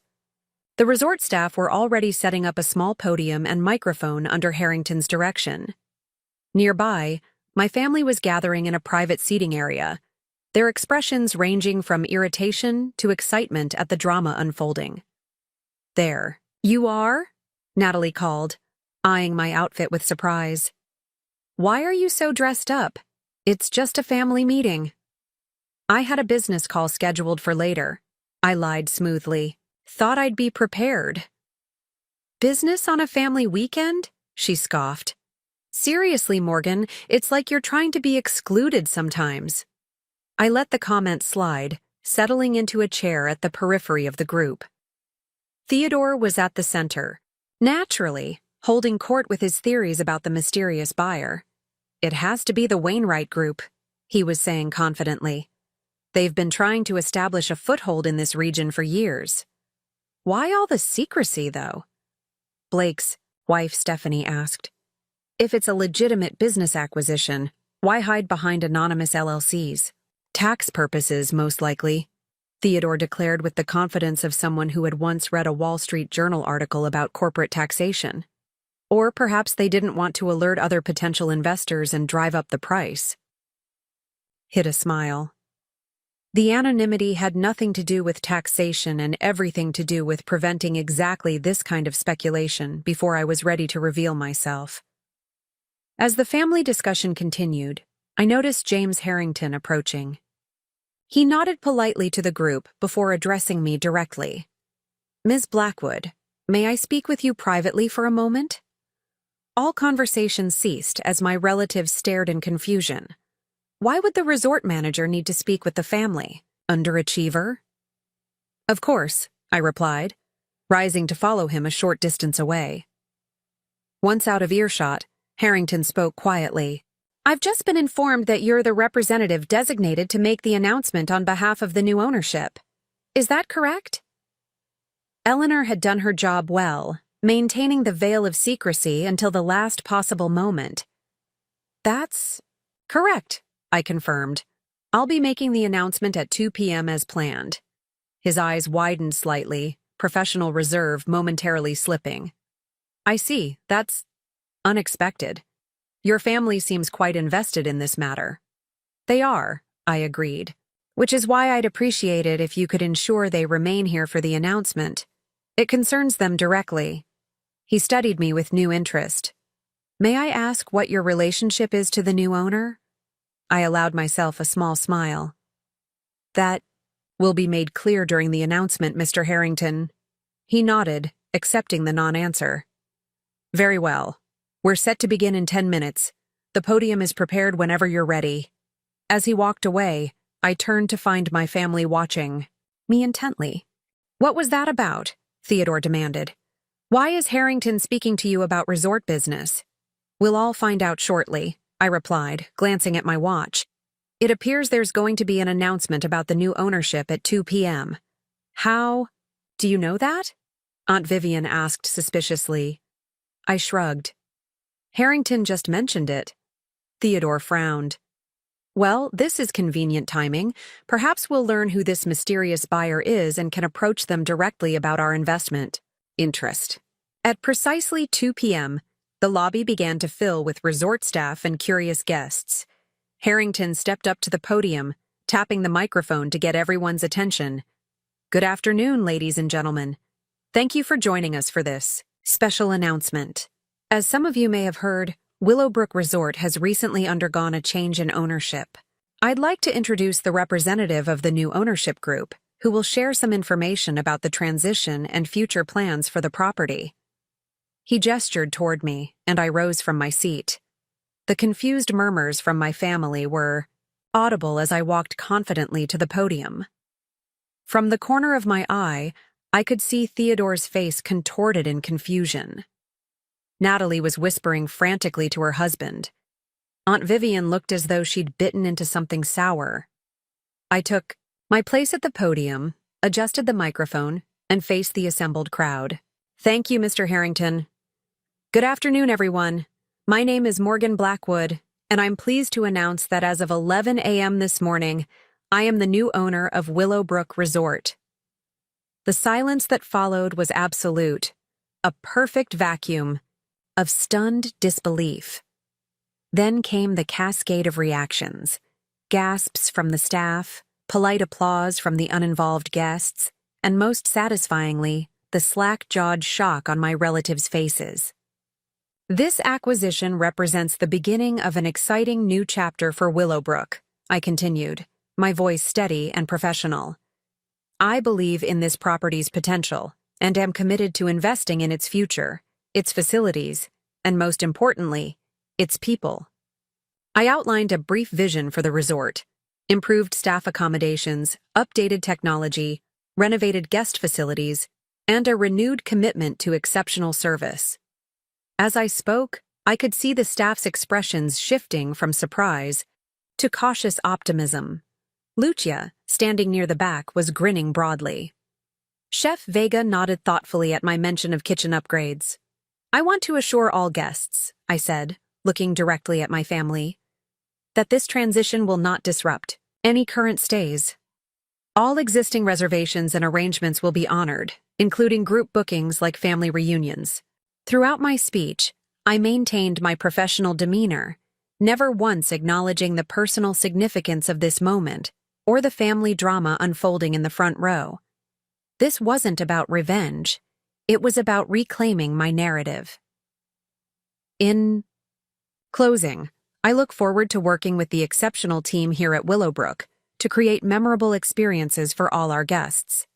The resort staff were already setting up a small podium and microphone under Harrington's direction. Nearby, my family was gathering in a private seating area, their expressions ranging from irritation to excitement at the drama unfolding. "There, you are?" Natalie called, eyeing my outfit with surprise. "Why are you so dressed up? It's just a family meeting." "I had a business call scheduled for later," I lied smoothly. "Thought I'd be prepared." "Business on a family weekend?" she scoffed. "Seriously, Morgan, it's like you're trying to be excluded sometimes." I let the comment slide, settling into a chair at the periphery of the group. Theodore was at the center, naturally, holding court with his theories about the mysterious buyer. "It has to be the Wainwright Group," he was saying confidently. "They've been trying to establish a foothold in this region for years." "Why all the secrecy, though?" Blake's wife Stephanie asked. "If it's a legitimate business acquisition, why hide behind anonymous LLCs? Tax purposes, most likely," Theodore declared with the confidence of someone who had once read a Wall Street Journal article about corporate taxation. Or perhaps they didn't want to alert other potential investors and drive up the price. Hid a smile. The anonymity had nothing to do with taxation and everything to do with preventing exactly this kind of speculation before I was ready to reveal myself. As the family discussion continued, I noticed James Harrington approaching. He nodded politely to the group before addressing me directly. "Ms. Blackwood, may I speak with you privately for a moment?" All conversation ceased as my relatives stared in confusion. Why would the resort manager need to speak with the family? Underachiever? "Of course," I replied, rising to follow him a short distance away. Once out of earshot, Harrington spoke quietly. "I've just been informed that you're the representative designated to make the announcement on behalf of the new ownership. Is that correct?" Eleanor had done her job well, maintaining the veil of secrecy until the last possible moment. "That's correct," I confirmed. "I'll be making the announcement at 2 p.m. as planned." His eyes widened slightly, professional reserve momentarily slipping. "I see, that's unexpected. Your family seems quite invested in this matter." "They are," I agreed, "which is why I'd appreciate it if you could ensure they remain here for the announcement. It concerns them directly." He studied me with new interest. "May I ask what your relationship is to the new owner?" I allowed myself a small smile. "That will be made clear during the announcement, Mr. Harrington." He nodded, accepting the non-answer. "Very well. We're set to begin in 10 minutes. The podium is prepared whenever you're ready." As he walked away, I turned to find my family watching me intently. "What was that about?" Theodore demanded. "Why is Harrington speaking to you about resort business?" "We'll all find out shortly," I replied, glancing at my watch. "It appears there's going to be an announcement about the new ownership at 2 p.m. "How? Do you know that?" Aunt Vivian asked suspiciously. I shrugged. "Harrington just mentioned it." Theodore frowned. "Well, this is convenient timing. Perhaps we'll learn who this mysterious buyer is and can approach them directly about our investment." Interest. At precisely 2 p.m., the lobby began to fill with resort staff and curious guests. Harrington stepped up to the podium, tapping the microphone to get everyone's attention. "Good afternoon, ladies and gentlemen. Thank you for joining us for this special announcement. As some of you may have heard, Willowbrook Resort has recently undergone a change in ownership. I'd like to introduce the representative of the new ownership group, who will share some information about the transition and future plans for the property." He gestured toward me, and I rose from my seat. The confused murmurs from my family were, audible as I walked confidently to the podium. From the corner of my eye, I could see Theodore's face contorted in confusion. Natalie was whispering frantically to her husband. Aunt Vivian looked as though she'd bitten into something sour. I took my place at the podium, adjusted the microphone, and faced the assembled crowd. Thank you, Mr. Harrington. Good afternoon, everyone. My name is Morgan Blackwood, and I'm pleased to announce that as of 11 a.m. this morning, I am the new owner of Willowbrook Resort. The silence that followed was absolute, a perfect vacuum of stunned disbelief. Then came the cascade of reactions, gasps from the staff, polite applause from the uninvolved guests, and most satisfyingly, the slack-jawed shock on my relatives' faces. This acquisition represents the beginning of an exciting new chapter for Willowbrook, I continued, my voice steady and professional. I believe in this property's potential and am committed to investing in its future, its facilities, and most importantly, its people. I outlined a brief vision for the resort: improved staff accommodations, updated technology, renovated guest facilities, and a renewed commitment to exceptional service. As I spoke, I could see the staff's expressions shifting from surprise to cautious optimism. Lucia, standing near the back, was grinning broadly. Chef Vega nodded thoughtfully at my mention of kitchen upgrades. I want to assure all guests, I said, looking directly at my family, that this transition will not disrupt any current stays. All existing reservations and arrangements will be honored, including group bookings like family reunions. Throughout my speech, I maintained my professional demeanor, never once acknowledging the personal significance of this moment or the family drama unfolding in the front row. This wasn't about revenge. It was about reclaiming my narrative. In closing, I look forward to working with the exceptional team here at Willowbrook to create memorable experiences for all our guests.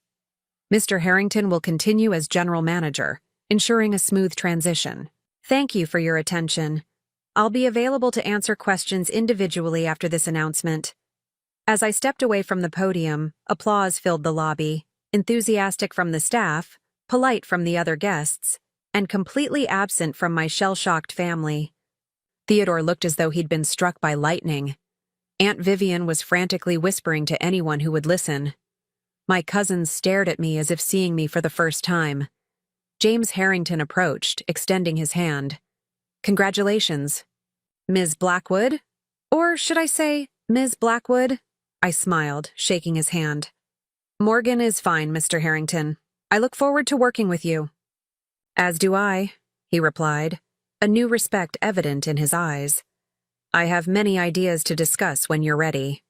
Mr. Harrington will continue as general manager, ensuring a smooth transition. Thank you for your attention. I'll be available to answer questions individually after this announcement. As I stepped away from the podium, applause filled the lobby, enthusiastic from the staff, polite from the other guests, and completely absent from my shell-shocked family. Theodore looked as though he'd been struck by lightning. Aunt Vivian was frantically whispering to anyone who would listen. My cousins stared at me as if seeing me for the first time. James Harrington approached, extending his hand. Congratulations. Ms. Blackwood? Or should I say, Ms. Blackwood? I smiled, shaking his hand. Morgan is fine, Mr. Harrington. I look forward to working with you. As do I, he replied, a new respect evident in his eyes. I have many ideas to discuss when you're ready.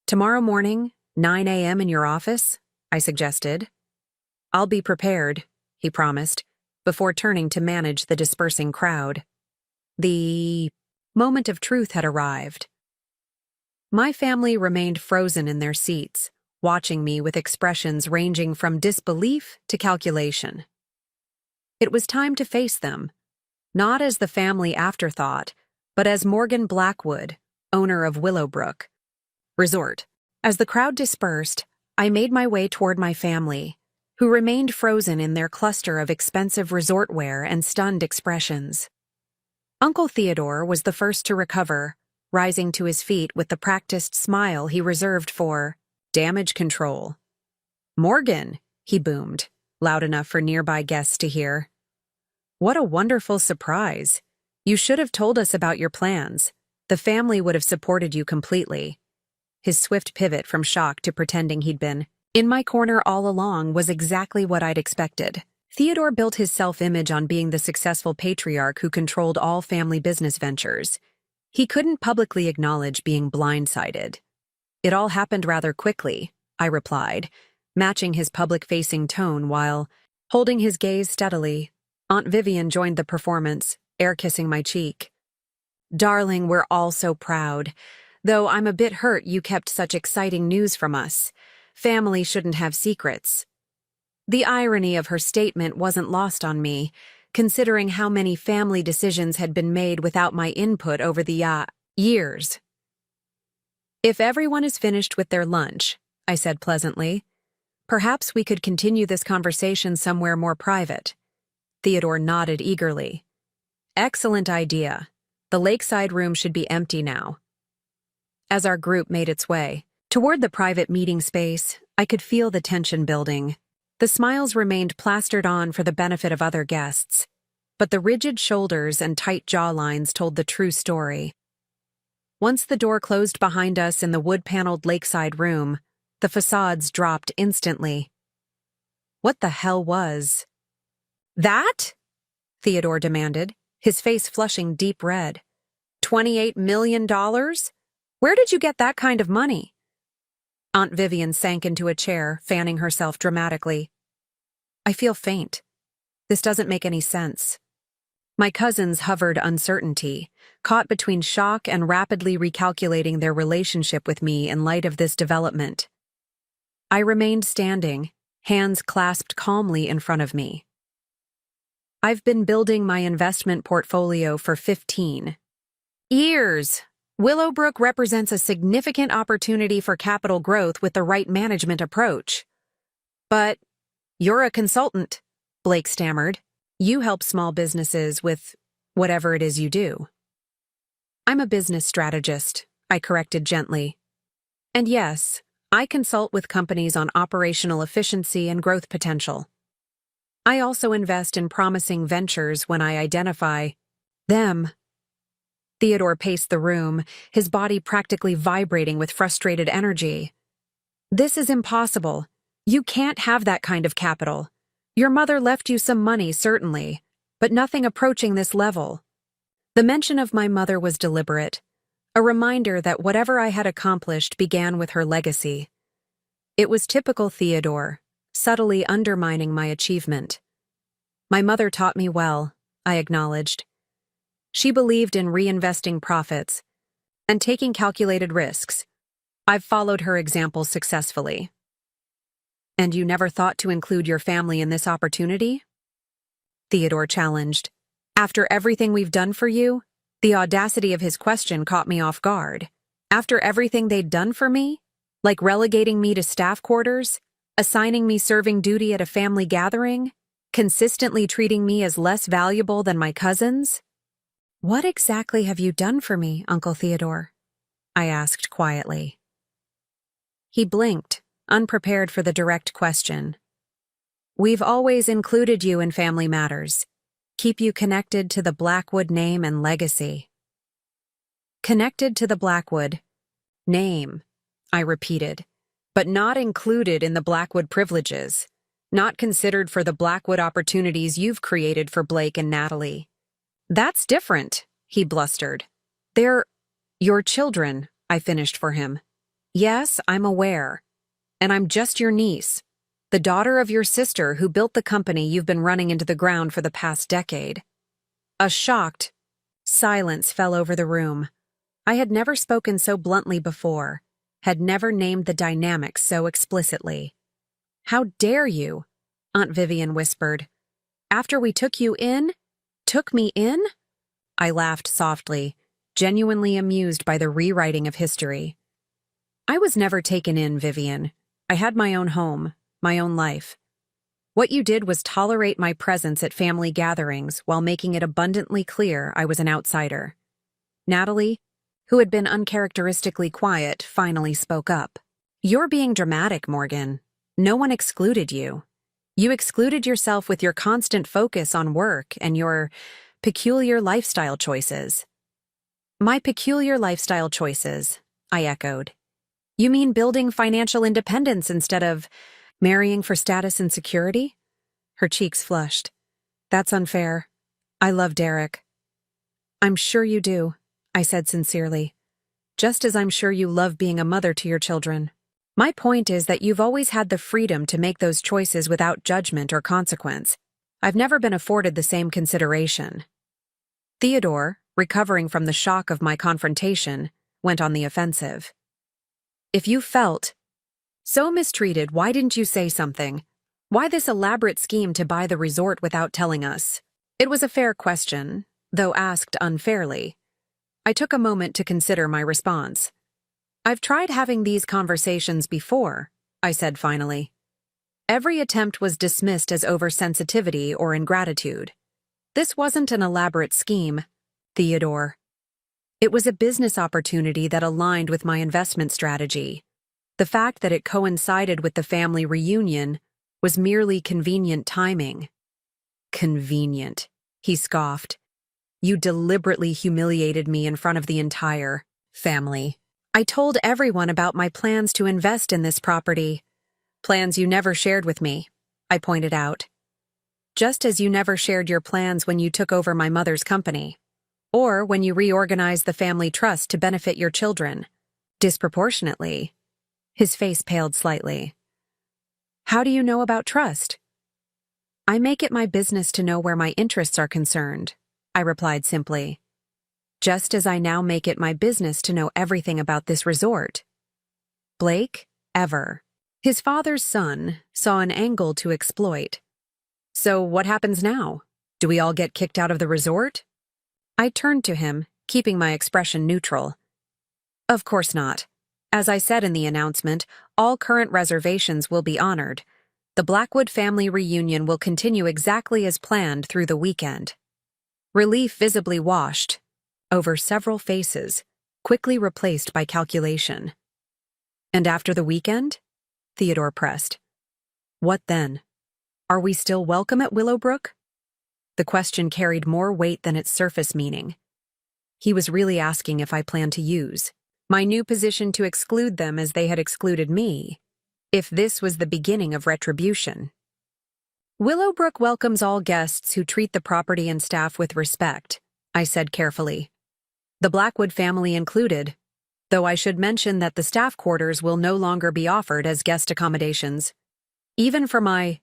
Tomorrow morning, 9 a.m. in your office? I suggested. I'll be prepared, he promised, before turning to manage the dispersing crowd. The moment of truth had arrived. My family remained frozen in their seats, watching me with expressions ranging from disbelief to calculation. It was time to face them, not as the family afterthought, but as Morgan Blackwood, owner of Willowbrook Resort. As the crowd dispersed, I made my way toward my family, who remained frozen in their cluster of expensive resort wear and stunned expressions. Uncle Theodore was the first to recover, rising to his feet with the practiced smile he reserved for damage control. Morgan, he boomed, loud enough for nearby guests to hear. What a wonderful surprise. You should have told us about your plans. The family would have supported you completely. His swift pivot from shock to pretending he'd been in my corner all along was exactly what I'd expected. Theodore built his self-image on being the successful patriarch who controlled all family business ventures. He couldn't publicly acknowledge being blindsided. It all happened rather quickly, I replied, matching his public-facing tone while, holding his gaze steadily, Aunt Vivian joined the performance, air-kissing my cheek. Darling, we're all so proud. Though I'm a bit hurt you kept such exciting news from us. Family shouldn't have secrets. The irony of her statement wasn't lost on me, considering how many family decisions had been made without my input over the years. If everyone is finished with their lunch, I said pleasantly, perhaps we could continue this conversation somewhere more private. Theodore nodded eagerly. Excellent idea. The lakeside room should be empty now. As our group made its way toward the private meeting space, I could feel the tension building. The smiles remained plastered on for the benefit of other guests, but the rigid shoulders and tight jawlines told the true story. Once the door closed behind us in the wood-paneled lakeside room, the facades dropped instantly. What the hell was that? Theodore demanded, his face flushing deep red. $28 million? Where did you get that kind of money? Aunt Vivian sank into a chair, fanning herself dramatically. I feel faint. This doesn't make any sense. My cousins hovered uncertainty, caught between shock and rapidly recalculating their relationship with me in light of this development. I remained standing, hands clasped calmly in front of me. I've been building my investment portfolio for 15 years. Willowbrook represents a significant opportunity for capital growth with the right management approach. But you're a consultant, Blake stammered. You help small businesses with whatever it is you do. I'm a business strategist, I corrected gently. And yes, I consult with companies on operational efficiency and growth potential. I also invest in promising ventures when I identify them. Theodore paced the room, his body practically vibrating with frustrated energy. This is impossible. You can't have that kind of capital. Your mother left you some money, certainly, but nothing approaching this level. The mention of my mother was deliberate, a reminder that whatever I had accomplished began with her legacy. It was typical Theodore, subtly undermining my achievement. My mother taught me well, I acknowledged. She believed in reinvesting profits and taking calculated risks. I've followed her example successfully. And you never thought to include your family in this opportunity? Theodore challenged. After everything we've done for you? The audacity of his question caught me off guard. After everything they'd done for me? Like relegating me to staff quarters? Assigning me serving duty at a family gathering? Consistently treating me as less valuable than my cousins? What exactly have you done for me, Uncle Theodore? I asked quietly. He blinked, unprepared for the direct question. We've always included you in family matters. Keep you connected to the Blackwood name and legacy. Connected to the Blackwood name, I repeated, but not included in the Blackwood privileges, not considered for the Blackwood opportunities you've created for Blake and Natalie. That's different, he blustered. They're your children, I finished for him. Yes, I'm aware. And I'm just your niece, the daughter of your sister who built the company you've been running into the ground for the past decade. A shocked silence fell over the room. I had never spoken so bluntly before, had never named the dynamics so explicitly. How dare you? Aunt Vivian whispered. After we took you in? Took me in? I laughed softly, genuinely amused by the rewriting of history. I was never taken in, Vivian. I had my own home, my own life. What you did was tolerate my presence at family gatherings while making it abundantly clear I was an outsider. Natalie, who had been uncharacteristically quiet, finally spoke up. You're being dramatic, Morgan. No one excluded you. You excluded yourself with your constant focus on work and your peculiar lifestyle choices. My peculiar lifestyle choices, I echoed. You mean building financial independence instead of marrying for status and security? Her cheeks flushed. That's unfair. I love Derek. I'm sure you do, I said sincerely. Just as I'm sure you love being a mother to your children. My point is that you've always had the freedom to make those choices without judgment or consequence. I've never been afforded the same consideration. Theodore, recovering from the shock of my confrontation, went on the offensive. If you felt so mistreated, why didn't you say something? Why this elaborate scheme to buy the resort without telling us? It was a fair question, though asked unfairly. I took a moment to consider my response. I've tried having these conversations before, I said finally. Every attempt was dismissed as oversensitivity or ingratitude. This wasn't an elaborate scheme, Theodore. It was a business opportunity that aligned with my investment strategy. The fact that it coincided with the family reunion was merely convenient timing. Convenient, he scoffed. You deliberately humiliated me in front of the entire family. I told everyone about my plans to invest in this property. Plans you never shared with me, I pointed out. Just as you never shared your plans when you took over my mother's company, or when you reorganized the family trust to benefit your children. Disproportionately. His face paled slightly. How do you know about trust? I make it my business to know where my interests are concerned, I replied simply. Just as I now make it my business to know everything about this resort. Blake, ever. His father's son saw an angle to exploit. So what happens now? Do we all get kicked out of the resort? I turned to him, keeping my expression neutral. Of course not. As I said in the announcement, all current reservations will be honored. The Blackwood family reunion will continue exactly as planned through the weekend. Relief visibly washed over several faces, quickly replaced by calculation. And after the weekend? Theodore pressed. What then? Are we still welcome at Willowbrook? The question carried more weight than its surface meaning. He was really asking if I planned to use my new position to exclude them as they had excluded me, if this was the beginning of retribution. Willowbrook welcomes all guests who treat the property and staff with respect, I said carefully. The Blackwood family included, though I should mention that the staff quarters will no longer be offered as guest accommodations. Even for my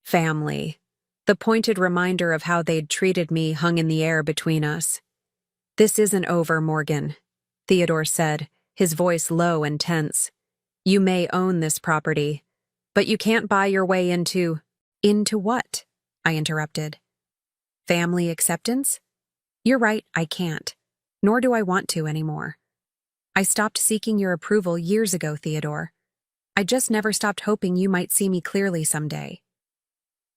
family, the pointed reminder of how they'd treated me hung in the air between us. This isn't over, Morgan, Theodore said, his voice low and tense. You may own this property, but you can't buy your way into... Into what? I interrupted. Family acceptance? You're right, I can't. Nor do I want to anymore. I stopped seeking your approval years ago, Theodore. I just never stopped hoping you might see me clearly someday.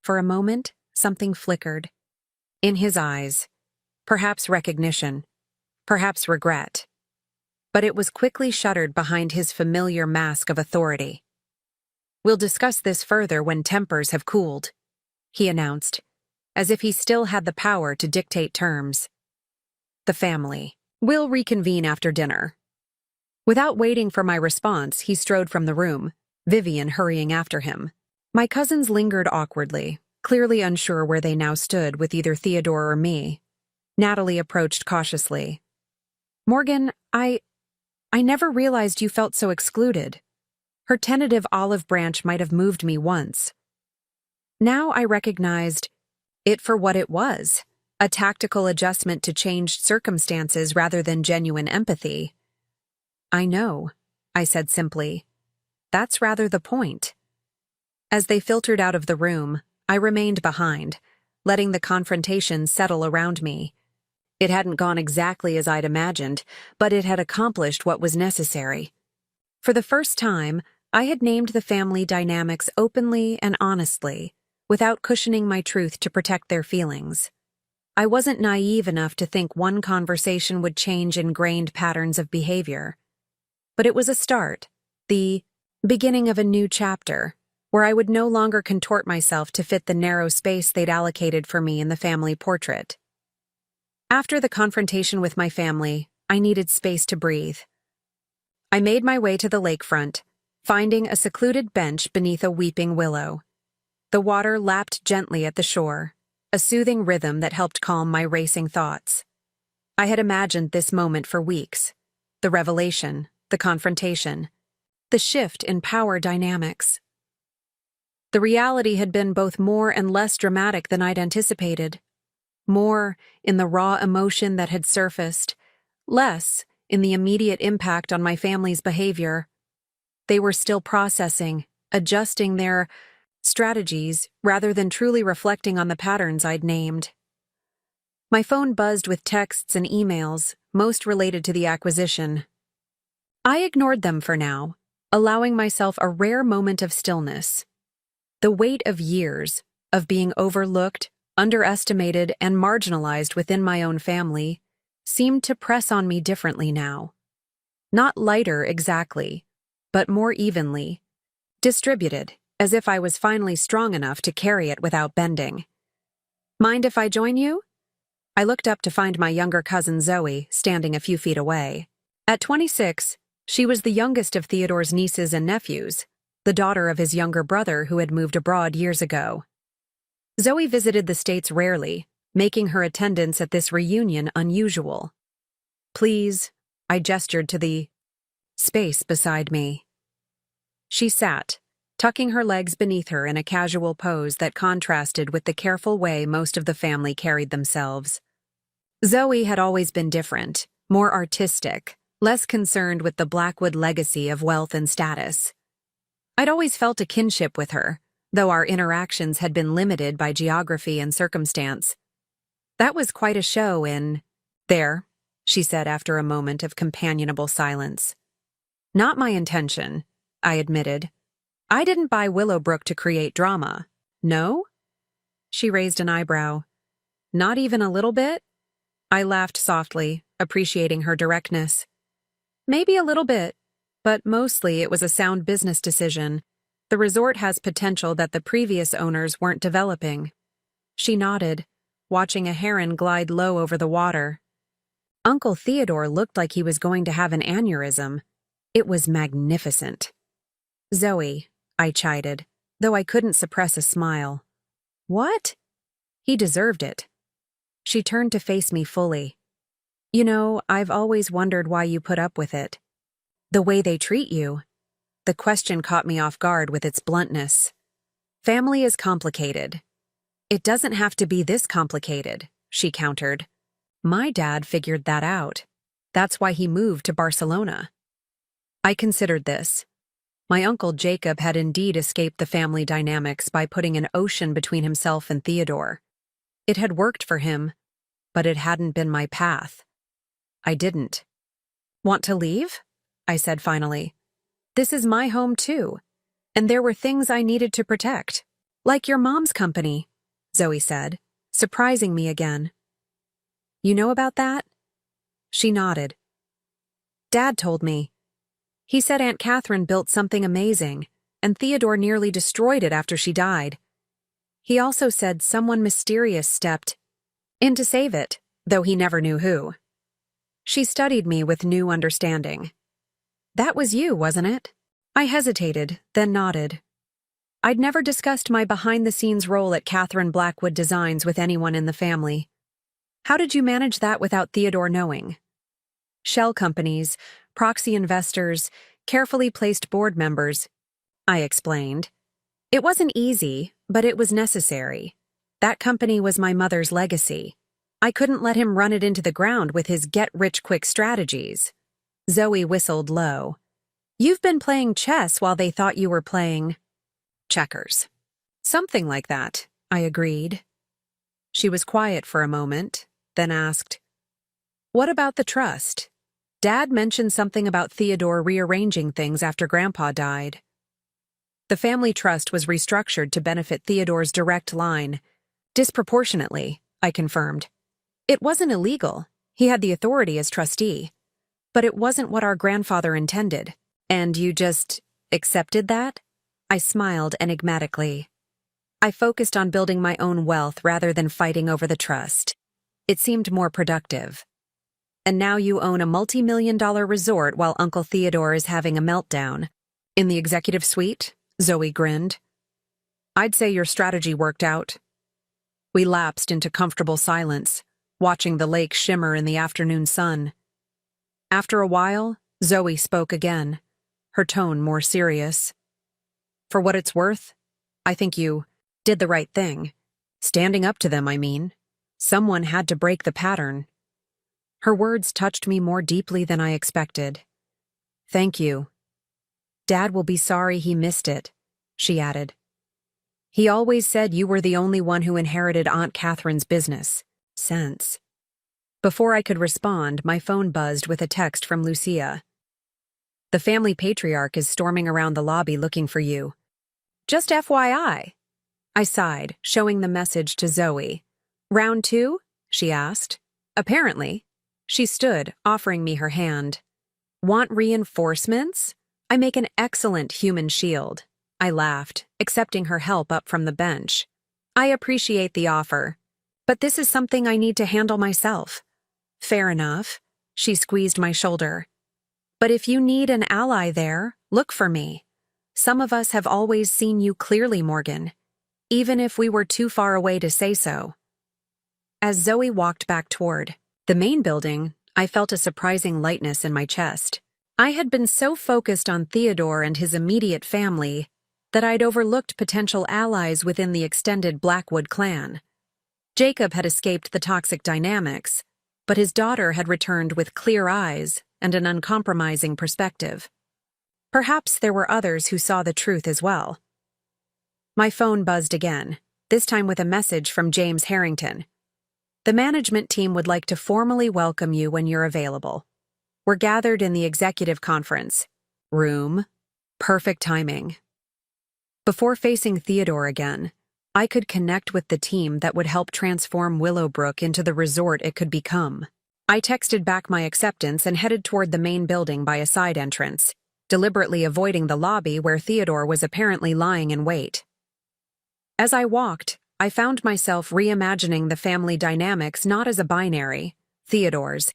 For a moment, something flickered. In his eyes. Perhaps recognition. Perhaps regret. But it was quickly shuttered behind his familiar mask of authority. We'll discuss this further when tempers have cooled, he announced, as if he still had the power to dictate terms. The family. We'll reconvene after dinner. Without waiting for my response, he strode from the room, Vivian hurrying after him. My cousins lingered awkwardly, clearly unsure where they now stood with either Theodore or me. Natalie approached cautiously. Morgan, I never realized you felt so excluded. Her tentative olive branch might have moved me once. Now I recognized it for what it was, a tactical adjustment to changed circumstances rather than genuine empathy. I know, I said simply. That's rather the point. As they filtered out of the room, I remained behind, letting the confrontation settle around me. It hadn't gone exactly as I'd imagined, but it had accomplished what was necessary. For the first time, I had named the family dynamics openly and honestly, without cushioning my truth to protect their feelings. I wasn't naive enough to think one conversation would change ingrained patterns of behavior. But it was a start, the beginning of a new chapter, where I would no longer contort myself to fit the narrow space they'd allocated for me in the family portrait. After the confrontation with my family, I needed space to breathe. I made my way to the lakefront, finding a secluded bench beneath a weeping willow. The water lapped gently at the shore, a soothing rhythm that helped calm my racing thoughts. I had imagined this moment for weeks. The revelation, the confrontation, the shift in power dynamics. The reality had been both more and less dramatic than I'd anticipated. More in the raw emotion that had surfaced, less in the immediate impact on my family's behavior. They were still processing, adjusting their strategies rather than truly reflecting on the patterns I'd named. My phone buzzed with texts and emails, most related to the acquisition. I ignored them for now, allowing myself a rare moment of stillness. The weight of years, of being overlooked, underestimated, and marginalized within my own family, seemed to press on me differently now. Not lighter exactly, but more evenly, distributed, as if I was finally strong enough to carry it without bending. Mind if I join you? I looked up to find my younger cousin Zoe standing a few feet away. At 26, she was the youngest of Theodore's nieces and nephews, the daughter of his younger brother who had moved abroad years ago. Zoe visited the States rarely, making her attendance at this reunion unusual. Please, I gestured to the space beside me. She sat, tucking her legs beneath her in a casual pose that contrasted with the careful way most of the family carried themselves. Zoe had always been different, more artistic, less concerned with the Blackwood legacy of wealth and status. I'd always felt a kinship with her, though our interactions had been limited by geography and circumstance. That was quite a show in there, she said after a moment of companionable silence. Not my intention, I admitted. I didn't buy Willowbrook to create drama. No? She raised an eyebrow. Not even a little bit? I laughed softly, appreciating her directness. Maybe a little bit, but mostly it was a sound business decision. The resort has potential that the previous owners weren't developing. She nodded, watching a heron glide low over the water. Uncle Theodore looked like he was going to have an aneurysm. It was magnificent. Zoe, I chided, though I couldn't suppress a smile. What? He deserved it. She turned to face me fully. You know, I've always wondered why you put up with it. The way they treat you. The question caught me off guard with its bluntness. Family is complicated. It doesn't have to be this complicated, she countered. My dad figured that out. That's why he moved to Barcelona. I considered this. My uncle Jacob had indeed escaped the family dynamics by putting an ocean between himself and Theodore. It had worked for him, but it hadn't been my path. I didn't. Want to leave? I said finally. This is my home too, and there were things I needed to protect. Like your mom's company, Zoe said, surprising me again. You know about that? She nodded. Dad told me. He said Aunt Catherine built something amazing, and Theodore nearly destroyed it after she died. He also said someone mysterious stepped in to save it, though he never knew who. She studied me with new understanding. That was you, wasn't it? I hesitated, then nodded. I'd never discussed my behind-the-scenes role at Catherine Blackwood Designs with anyone in the family. How did you manage that without Theodore knowing? Shell companies, proxy investors, carefully placed board members, I explained. It wasn't easy, but it was necessary. That company was my mother's legacy. I couldn't let him run it into the ground with his get-rich-quick strategies. Zoe whistled low. You've been playing chess while they thought you were playing checkers. Something like that, I agreed. She was quiet for a moment, then asked, What about the trust? Dad mentioned something about Theodore rearranging things after Grandpa died. The family trust was restructured to benefit Theodore's direct line. Disproportionately, I confirmed. It wasn't illegal. He had the authority as trustee. But it wasn't what our grandfather intended. And you just accepted that? I smiled enigmatically. I focused on building my own wealth rather than fighting over the trust. It seemed more productive. And now you own a multi-million-dollar resort while Uncle Theodore is having a meltdown. In the executive suite? Zoe grinned. I'd say your strategy worked out. We lapsed into comfortable silence, watching the lake shimmer in the afternoon sun. After a while, Zoe spoke again, her tone more serious. For what it's worth, I think you did the right thing. Standing up to them, I mean. Someone had to break the pattern. Her words touched me more deeply than I expected. Thank you. Dad will be sorry he missed it, she added. He always said you were the only one who inherited Aunt Catherine's business. Sense. Before I could respond, my phone buzzed with a text from Lucia. The family patriarch is storming around the lobby looking for you. Just FYI. I sighed, showing the message to Zoe. Round 2? She asked. Apparently. She stood, offering me her hand. Want reinforcements? I make an excellent human shield. I laughed, accepting her help up from the bench. I appreciate the offer, but this is something I need to handle myself. Fair enough. She squeezed my shoulder. But if you need an ally there, look for me. Some of us have always seen you clearly, Morgan, even if we were too far away to say so. As Zoe walked back toward the main building, I felt a surprising lightness in my chest. I had been so focused on Theodore and his immediate family that I'd overlooked potential allies within the extended Blackwood clan. Jacob had escaped the toxic dynamics, but his daughter had returned with clear eyes and an uncompromising perspective. Perhaps there were others who saw the truth as well. My phone buzzed again, this time with a message from James Harrington. The management team would like to formally welcome you when you're available. We're gathered in the executive conference room. Perfect timing. Before facing Theodore again, I could connect with the team that would help transform Willowbrook into the resort it could become. I texted back my acceptance and headed toward the main building by a side entrance, deliberately avoiding the lobby where Theodore was apparently lying in wait. As I walked, I found myself reimagining the family dynamics not as a binary, Theodore's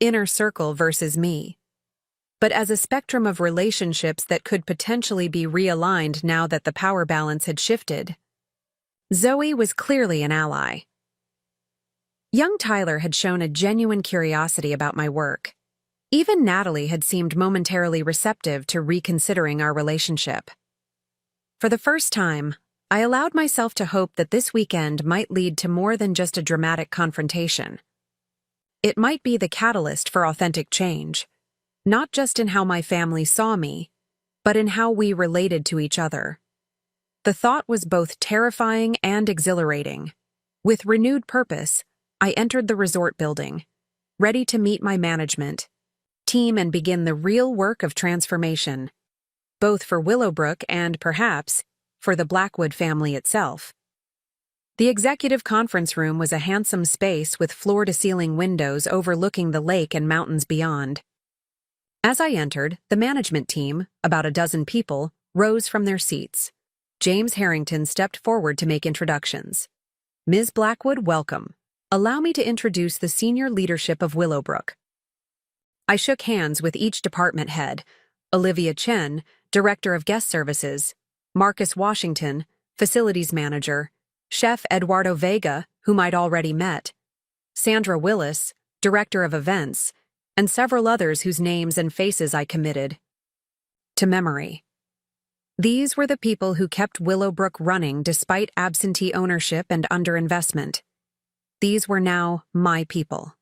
inner circle versus me, but as a spectrum of relationships that could potentially be realigned now that the power balance had shifted. Zoe was clearly an ally. Young Tyler had shown a genuine curiosity about my work. Even Natalie had seemed momentarily receptive to reconsidering our relationship. For the first time, I allowed myself to hope that this weekend might lead to more than just a dramatic confrontation. It might be the catalyst for authentic change, not just in how my family saw me, but in how we related to each other. The thought was both terrifying and exhilarating. With renewed purpose, I entered the resort building, ready to meet my management team and begin the real work of transformation, both for Willowbrook and, perhaps, for the Blackwood family itself. The executive conference room was a handsome space with floor-to-ceiling windows overlooking the lake and mountains beyond. As I entered, the management team, about a dozen people, rose from their seats. James Harrington stepped forward to make introductions. Ms. Blackwood, welcome. Allow me to introduce the senior leadership of Willowbrook. I shook hands with each department head, Olivia Chen, Director of Guest Services, Marcus Washington, Facilities Manager, Chef Eduardo Vega, whom I'd already met, Sandra Willis, Director of Events, and several others whose names and faces I committed to memory. These were the people who kept Willowbrook running despite absentee ownership and underinvestment. These were now my people.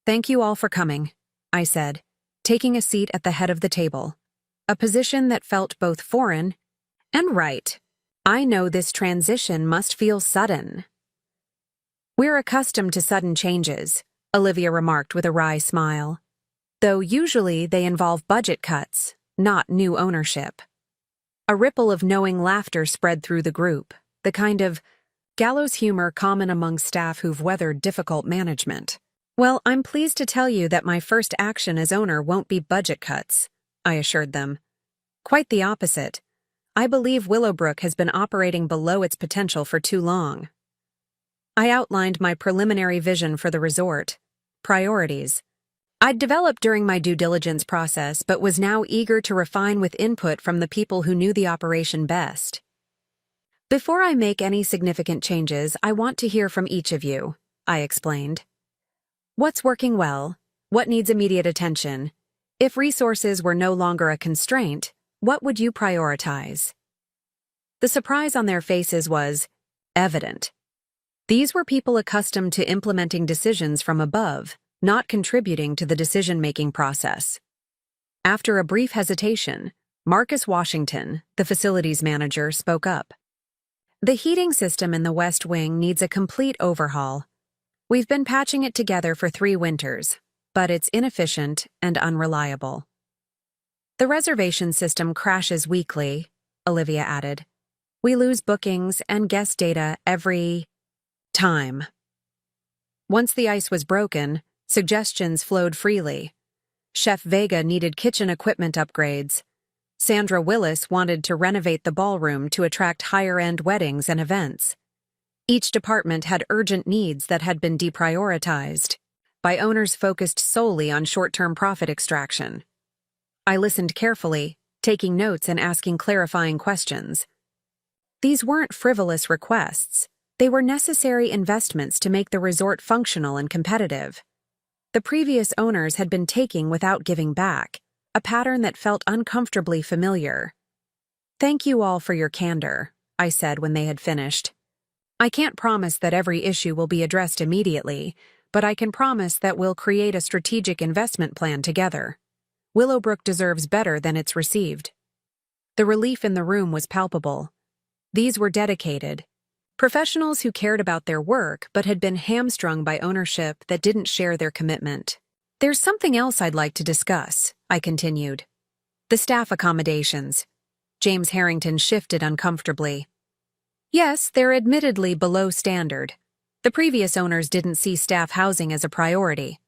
Thank you all for coming, I said, taking a seat at the head of the table, a position that felt both foreign and right. I know this transition must feel sudden. We're accustomed to sudden changes, Olivia remarked with a wry smile, though usually they involve budget cuts, not new ownership. A ripple of knowing laughter spread through the group, the kind of gallows humor common among staff who've weathered difficult management. Well, I'm pleased to tell you that my first action as owner won't be budget cuts, I assured them. Quite the opposite. I believe Willowbrook has been operating below its potential for too long. I outlined my preliminary vision for the resort, priorities. I'd developed during my due diligence process, but was now eager to refine with input from the people who knew the operation best. Before I make any significant changes, I want to hear from each of you, I explained. What's working well? What needs immediate attention? If resources were no longer a constraint, what would you prioritize? The surprise on their faces was evident. These were people accustomed to implementing decisions from above, not contributing to the decision-making process. After a brief hesitation, Marcus Washington, the facilities manager, spoke up. The heating system in the West Wing needs a complete overhaul. We've been patching it together for 3 winters, but it's inefficient and unreliable. The reservation system crashes weekly, Olivia added. We lose bookings and guest data every time. Once the ice was broken, suggestions flowed freely. Chef Vega needed kitchen equipment upgrades. Sandra Willis wanted to renovate the ballroom to attract higher-end weddings and events. Each department had urgent needs that had been deprioritized by owners focused solely on short-term profit extraction. I listened carefully, taking notes and asking clarifying questions. These weren't frivolous requests. They were necessary investments to make the resort functional and competitive. The previous owners had been taking without giving back, a pattern that felt uncomfortably familiar. "Thank you all for your candor," I said when they had finished. "I can't promise that every issue will be addressed immediately, but I can promise that we'll create a strategic investment plan together. Willowbrook deserves better than it's received." The relief in the room was palpable. These were dedicated professionals who cared about their work but had been hamstrung by ownership that didn't share their commitment. "There's something else I'd like to discuss," I continued. "The staff accommodations." James Harrington shifted uncomfortably. "Yes, they're admittedly below standard. The previous owners didn't see staff housing as a priority.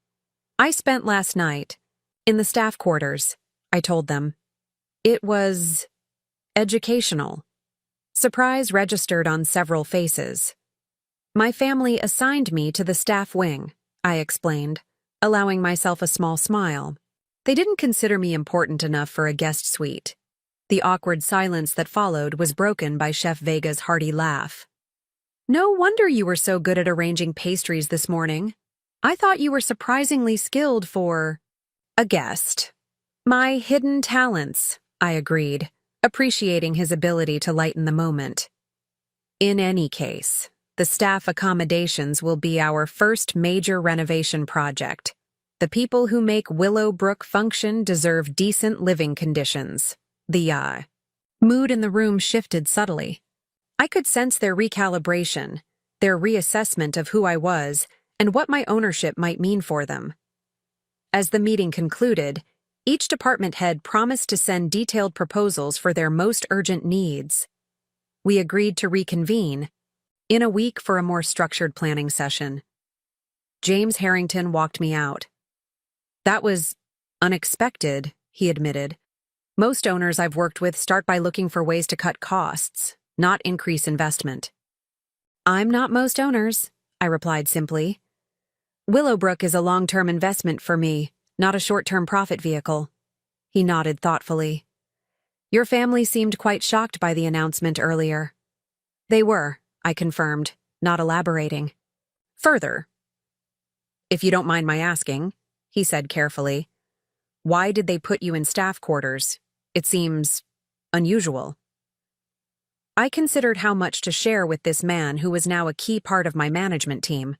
I spent last night in the staff quarters," I told them. "It was educational." Surprise registered on several faces. "My family assigned me to the staff wing," I explained, allowing myself a small smile. "They didn't consider me important enough for a guest suite." The awkward silence that followed was broken by Chef Vega's hearty laugh. "No wonder you were so good at arranging pastries this morning. I thought you were surprisingly skilled for a guest." "My hidden talents," I agreed, appreciating his ability to lighten the moment. "In any case, the staff accommodations will be our first major renovation project. The people who make Willowbrook function deserve decent living conditions." The mood in the room shifted subtly. I could sense their recalibration, their reassessment of who I was and what my ownership might mean for them. As the meeting concluded, each department head promised to send detailed proposals for their most urgent needs. We agreed to reconvene in a week for a more structured planning session. James Harrington walked me out. "That was unexpected," he admitted. "Most owners I've worked with start by looking for ways to cut costs, not increase investment." "I'm not most owners," I replied simply. "Willowbrook is a long-term investment for me, not a short-term profit vehicle." He nodded thoughtfully. "Your family seemed quite shocked by the announcement earlier." "They were," I confirmed, not elaborating. "Further, if you don't mind my asking," he said carefully, "why did they put you in staff quarters? It seems unusual." I considered how much to share with this man who was now a key part of my management team.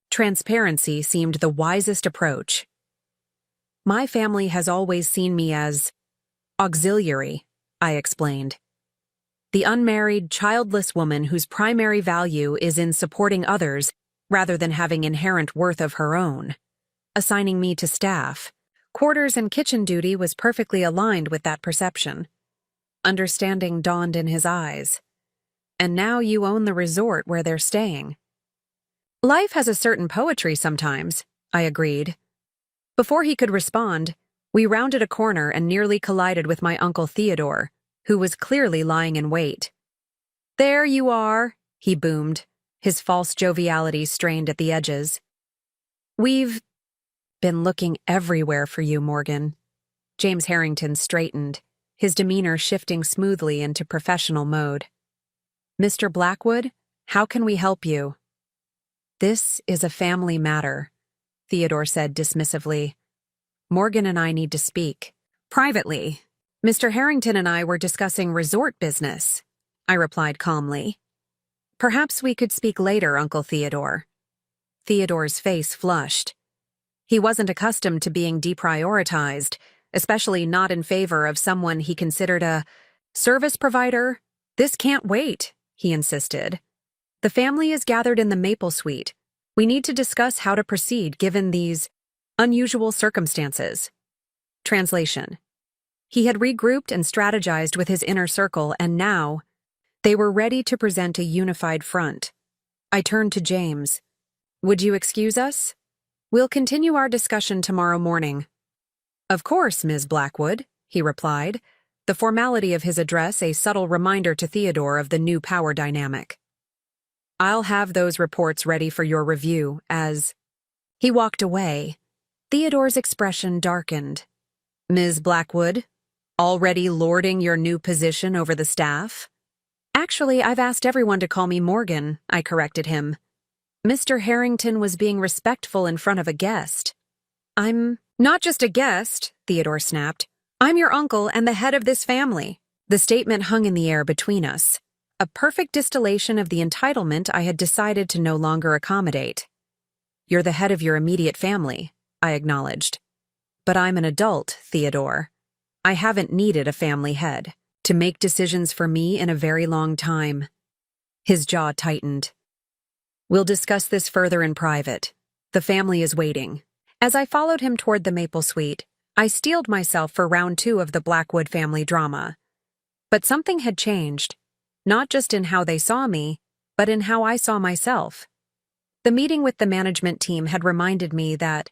Transparency seemed the wisest approach. "My family has always seen me as auxiliary," I explained. "The unmarried, childless woman whose primary value is in supporting others rather than having inherent worth of her own. Assigning me to staff, quarters and kitchen duty was perfectly aligned with that perception." Understanding dawned in his eyes. "And now you own the resort where they're staying." "Life has a certain poetry sometimes," I agreed. Before he could respond, we rounded a corner and nearly collided with my Uncle Theodore, who was clearly lying in wait. "There you are," he boomed, his false joviality strained at the edges. "We've been looking everywhere for you, Morgan." James Harrington straightened, his demeanor shifting smoothly into professional mode. "Mr. Blackwood, how can we help you?" "This is a family matter," Theodore said dismissively. "Morgan and I need to speak. Privately. Mr. Harrington and I were discussing resort business," I replied calmly. "Perhaps we could speak later, Uncle Theodore." Theodore's face flushed. He wasn't accustomed to being deprioritized, especially not in favor of someone he considered a service provider. "This can't wait," he insisted. "The family is gathered in the Maple Suite. We need to discuss how to proceed given these unusual circumstances." Translation. He had regrouped and strategized with his inner circle, and now they were ready to present a unified front. I turned to James. "Would you excuse us? We'll continue our discussion tomorrow morning." "Of course, Ms. Blackwood," he replied, the formality of his address a subtle reminder to Theodore of the new power dynamic. "I'll have those reports ready for your review as—" He walked away. Theodore's expression darkened. "Ms. Blackwood, already lording your new position over the staff?" "Actually, I've asked everyone to call me Morgan," I corrected him. Mr. Harrington was being respectful in front of a guest. "I'm not just a guest," Theodore snapped. "I'm your uncle and the head of this family." The statement hung in the air between us, a perfect distillation of the entitlement I had decided to no longer accommodate. "You're the head of your immediate family," I acknowledged. "But I'm an adult, Theodore. I haven't needed a family head to make decisions for me in a very long time." His jaw tightened. "We'll discuss this further in private. The family is waiting." As I followed him toward the maple suite, I steeled myself for round 2 of the Blackwood family drama. But something had changed, not just in how they saw me, but in how I saw myself. The meeting with the management team had reminded me that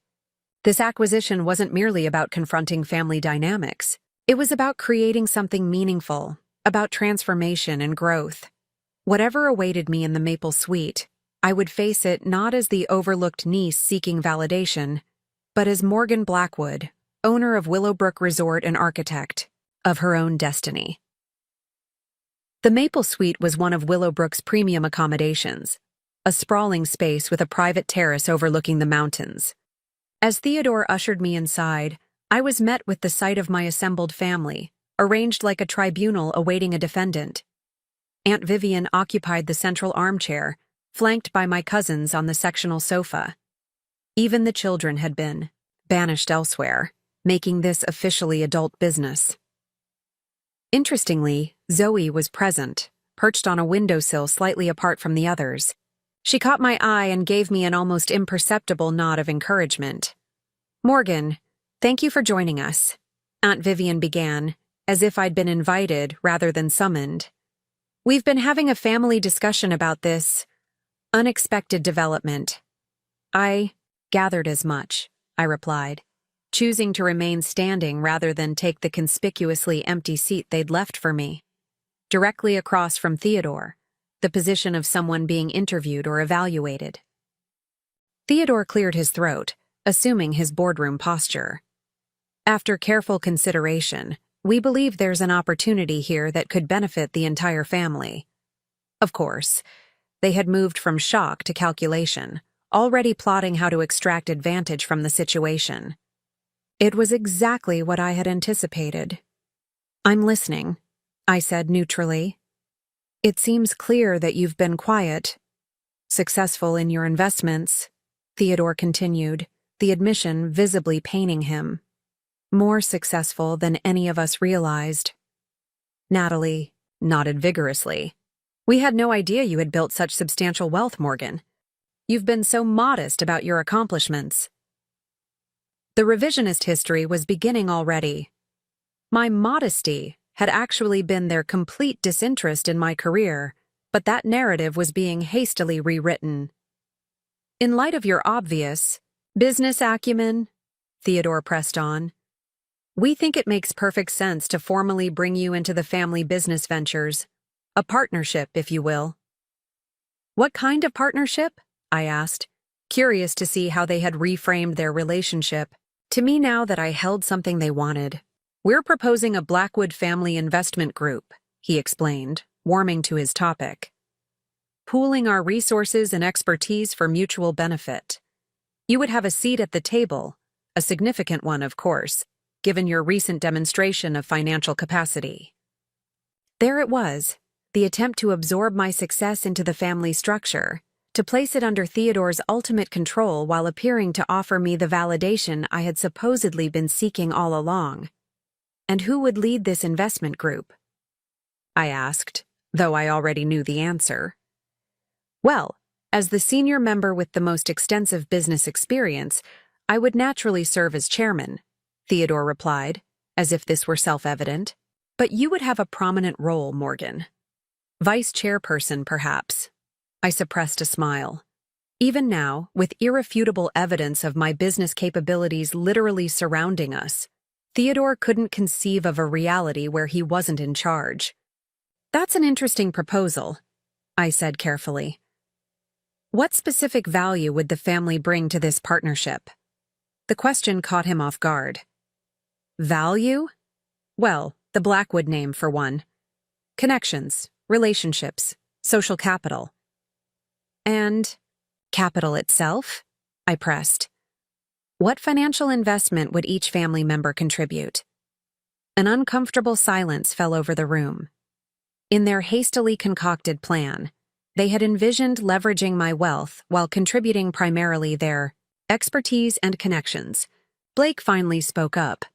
this acquisition wasn't merely about confronting family dynamics. It was about creating something meaningful, about transformation and growth. Whatever awaited me in the maple suite, I would face it not as the overlooked niece seeking validation, but as Morgan Blackwood, owner of Willowbrook Resort and architect of her own destiny. The Maple Suite was one of Willowbrook's premium accommodations, a sprawling space with a private terrace overlooking the mountains. As Theodore ushered me inside, I was met with the sight of my assembled family, arranged like a tribunal awaiting a defendant. Aunt Vivian occupied the central armchair, flanked by my cousins on the sectional sofa. Even the children had been banished elsewhere, making this officially adult business. Interestingly, Zoe was present, perched on a windowsill slightly apart from the others. She caught my eye and gave me an almost imperceptible nod of encouragement. "Morgan, thank you for joining us," Aunt Vivian began, as if I'd been invited rather than summoned. "We've been having a family discussion about this unexpected development." "I gathered as much," I replied, choosing to remain standing rather than take the conspicuously empty seat they'd left for me. Directly across from Theodore, the position of someone being interviewed or evaluated. Theodore cleared his throat, assuming his boardroom posture. "After careful consideration, we believe there's an opportunity here that could benefit the entire family." Of course, they had moved from shock to calculation, already plotting how to extract advantage from the situation. It was exactly what I had anticipated. "I'm listening," I said neutrally. "It seems clear that you've been quiet, successful in your investments," Theodore continued, the admission visibly paining him. "More successful than any of us realized." Natalie nodded vigorously. "We had no idea you had built such substantial wealth, Morgan. You've been so modest about your accomplishments." The revisionist history was beginning already. My modesty had actually been their complete disinterest in my career, but that narrative was being hastily rewritten. "In light of your obvious business acumen," Theodore pressed on, "we think it makes perfect sense to formally bring you into the family business ventures, a partnership, if you will." "What kind of partnership?" I asked, curious to see how they had reframed their relationship. To me now that I held something they wanted. "We're proposing a Blackwood family investment group," he explained, warming to his topic. "Pooling our resources and expertise for mutual benefit. You would have a seat at the table, a significant one, of course, given your recent demonstration of financial capacity." There it was, the attempt to absorb my success into the family structure, to place it under Theodore's ultimate control while appearing to offer me the validation I had supposedly been seeking all along. And who would lead this investment group? I asked, though I already knew the answer. "Well, as the senior member with the most extensive business experience, I would naturally serve as chairman," Theodore replied, as if this were self-evident. But you would have a prominent role, Morgan. Vice chairperson, perhaps. I suppressed a smile. Even now, with irrefutable evidence of my business capabilities literally surrounding us, Theodore couldn't conceive of a reality where he wasn't in charge. That's an interesting proposal, I said carefully. What specific value would the family bring to this partnership? The question caught him off guard. Value? Well, the Blackwood name for one. Connections, relationships, social capital. And capital itself? I pressed. What financial investment would each family member contribute? An uncomfortable silence fell over the room. In their hastily concocted plan, they had envisioned leveraging my wealth while contributing primarily their expertise and connections. Blake finally spoke up.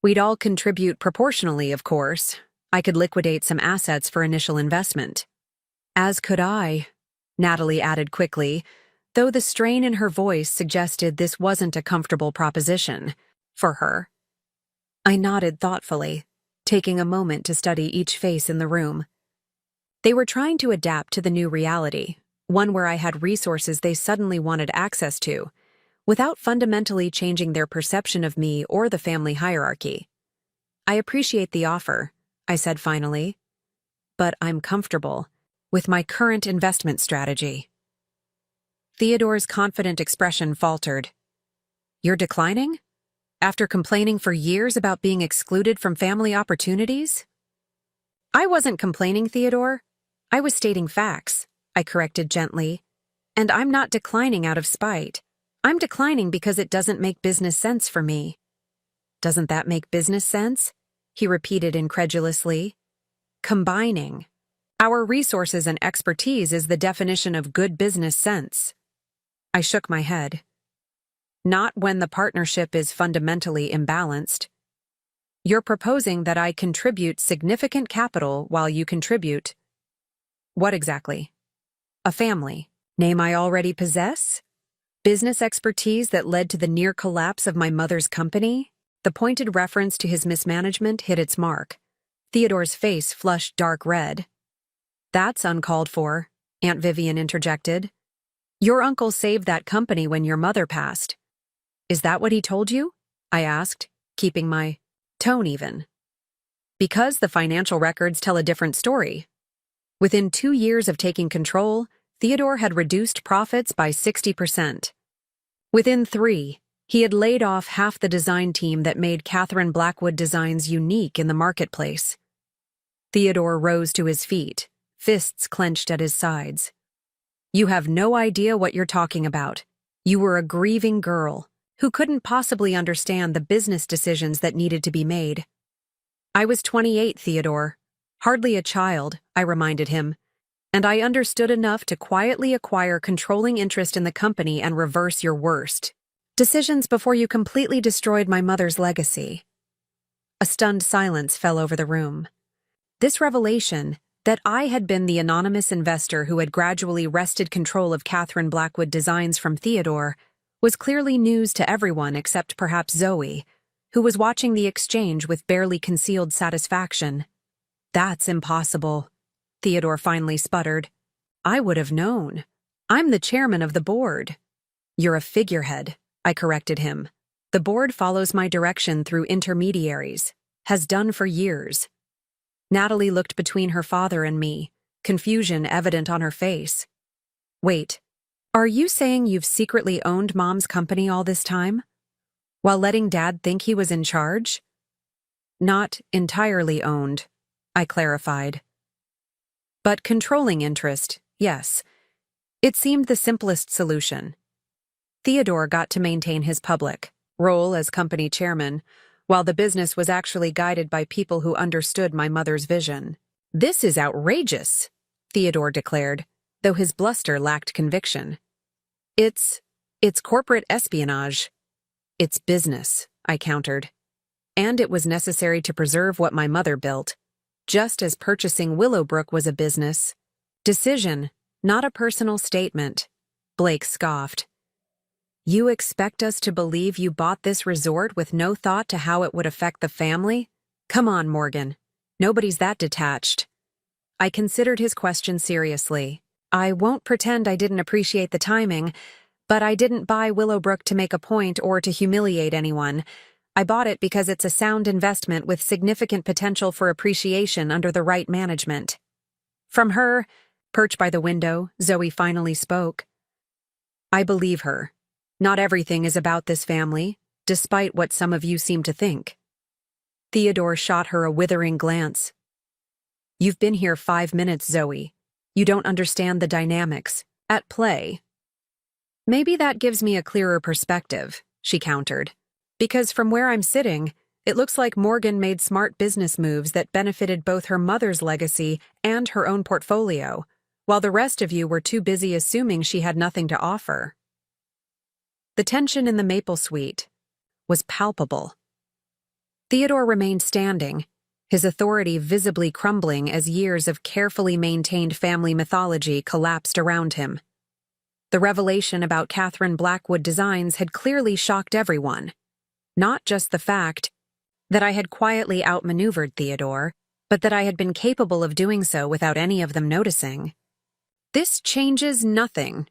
We'd all contribute proportionally, of course. I could liquidate some assets for initial investment. As could I, Natalie added quickly, though the strain in her voice suggested this wasn't a comfortable proposition for her. I nodded thoughtfully, taking a moment to study each face in the room. They were trying to adapt to the new reality, one where I had resources they suddenly wanted access to, without fundamentally changing their perception of me or the family hierarchy. I appreciate the offer, I said finally, but I'm comfortable with my current investment strategy. Theodore's confident expression faltered. You're declining? After complaining for years about being excluded from family opportunities? I wasn't complaining, Theodore. I was stating facts, I corrected gently. And I'm not declining out of spite. I'm declining because it doesn't make business sense for me. Doesn't that make business sense? He repeated incredulously. Combining our resources and expertise is the definition of good business sense. I shook my head. Not when the partnership is fundamentally imbalanced. You're proposing that I contribute significant capital while you contribute. What exactly? A family. Name I already possess? Business expertise that led to the near collapse of my mother's company? The pointed reference to his mismanagement hit its mark. Theodore's face flushed dark red. That's uncalled for, Aunt Vivian interjected. Your uncle saved that company when your mother passed. Is that what he told you? I asked, keeping my tone even. Because the financial records tell a different story. Within 2 years of taking control, Theodore had reduced profits by 60%. Within 3, he had laid off half the design team that made Catherine Blackwood Designs unique in the marketplace. Theodore rose to his feet, fists clenched at his sides. You have no idea what you're talking about. You were a grieving girl who couldn't possibly understand the business decisions that needed to be made. I was 28, Theodore. Hardly a child, I reminded him, and I understood enough to quietly acquire controlling interest in the company and reverse your worst decisions before you completely destroyed my mother's legacy. A stunned silence fell over the room. This revelation, that I had been the anonymous investor who had gradually wrested control of Catherine Blackwood Designs from Theodore, was clearly news to everyone except perhaps Zoe, who was watching the exchange with barely concealed satisfaction. That's impossible, Theodore finally sputtered. I would have known. I'm the chairman of the board. You're a figurehead, I corrected him. The board follows my direction through intermediaries, has done for years. Natalie looked between her father and me, confusion evident on her face. Wait, are you saying you've secretly owned Mom's company all this time? While letting Dad think he was in charge? Not entirely owned, I clarified. But controlling interest, yes. It seemed the simplest solution. Theodore got to maintain his public role as company chairman, while the business was actually guided by people who understood my mother's vision. This is outrageous, Theodore declared, though his bluster lacked conviction. It's corporate espionage. It's business, I countered. And it was necessary to preserve what my mother built, just as purchasing Willowbrook was a business decision, not a personal statement, Blake scoffed. You expect us to believe you bought this resort with no thought to how it would affect the family? Come on, Morgan. Nobody's that detached. I considered his question seriously. I won't pretend I didn't appreciate the timing, but I didn't buy Willowbrook to make a point or to humiliate anyone. I bought it because it's a sound investment with significant potential for appreciation under the right management. From her, perched by the window, Zoe finally spoke. I believe her. Not everything is about this family, despite what some of you seem to think. Theodore shot her a withering glance. You've been here 5 minutes, Zoe. You don't understand the dynamics at play. Maybe that gives me a clearer perspective, she countered. Because from where I'm sitting, it looks like Morgan made smart business moves that benefited both her mother's legacy and her own portfolio, while the rest of you were too busy assuming she had nothing to offer. The tension in the maple suite was palpable. Theodore remained standing, his authority visibly crumbling as years of carefully maintained family mythology collapsed around him. The revelation about Catherine Blackwood Designs had clearly shocked everyone. Not just the fact that I had quietly outmaneuvered Theodore, but that I had been capable of doing so without any of them noticing. This changes nothing,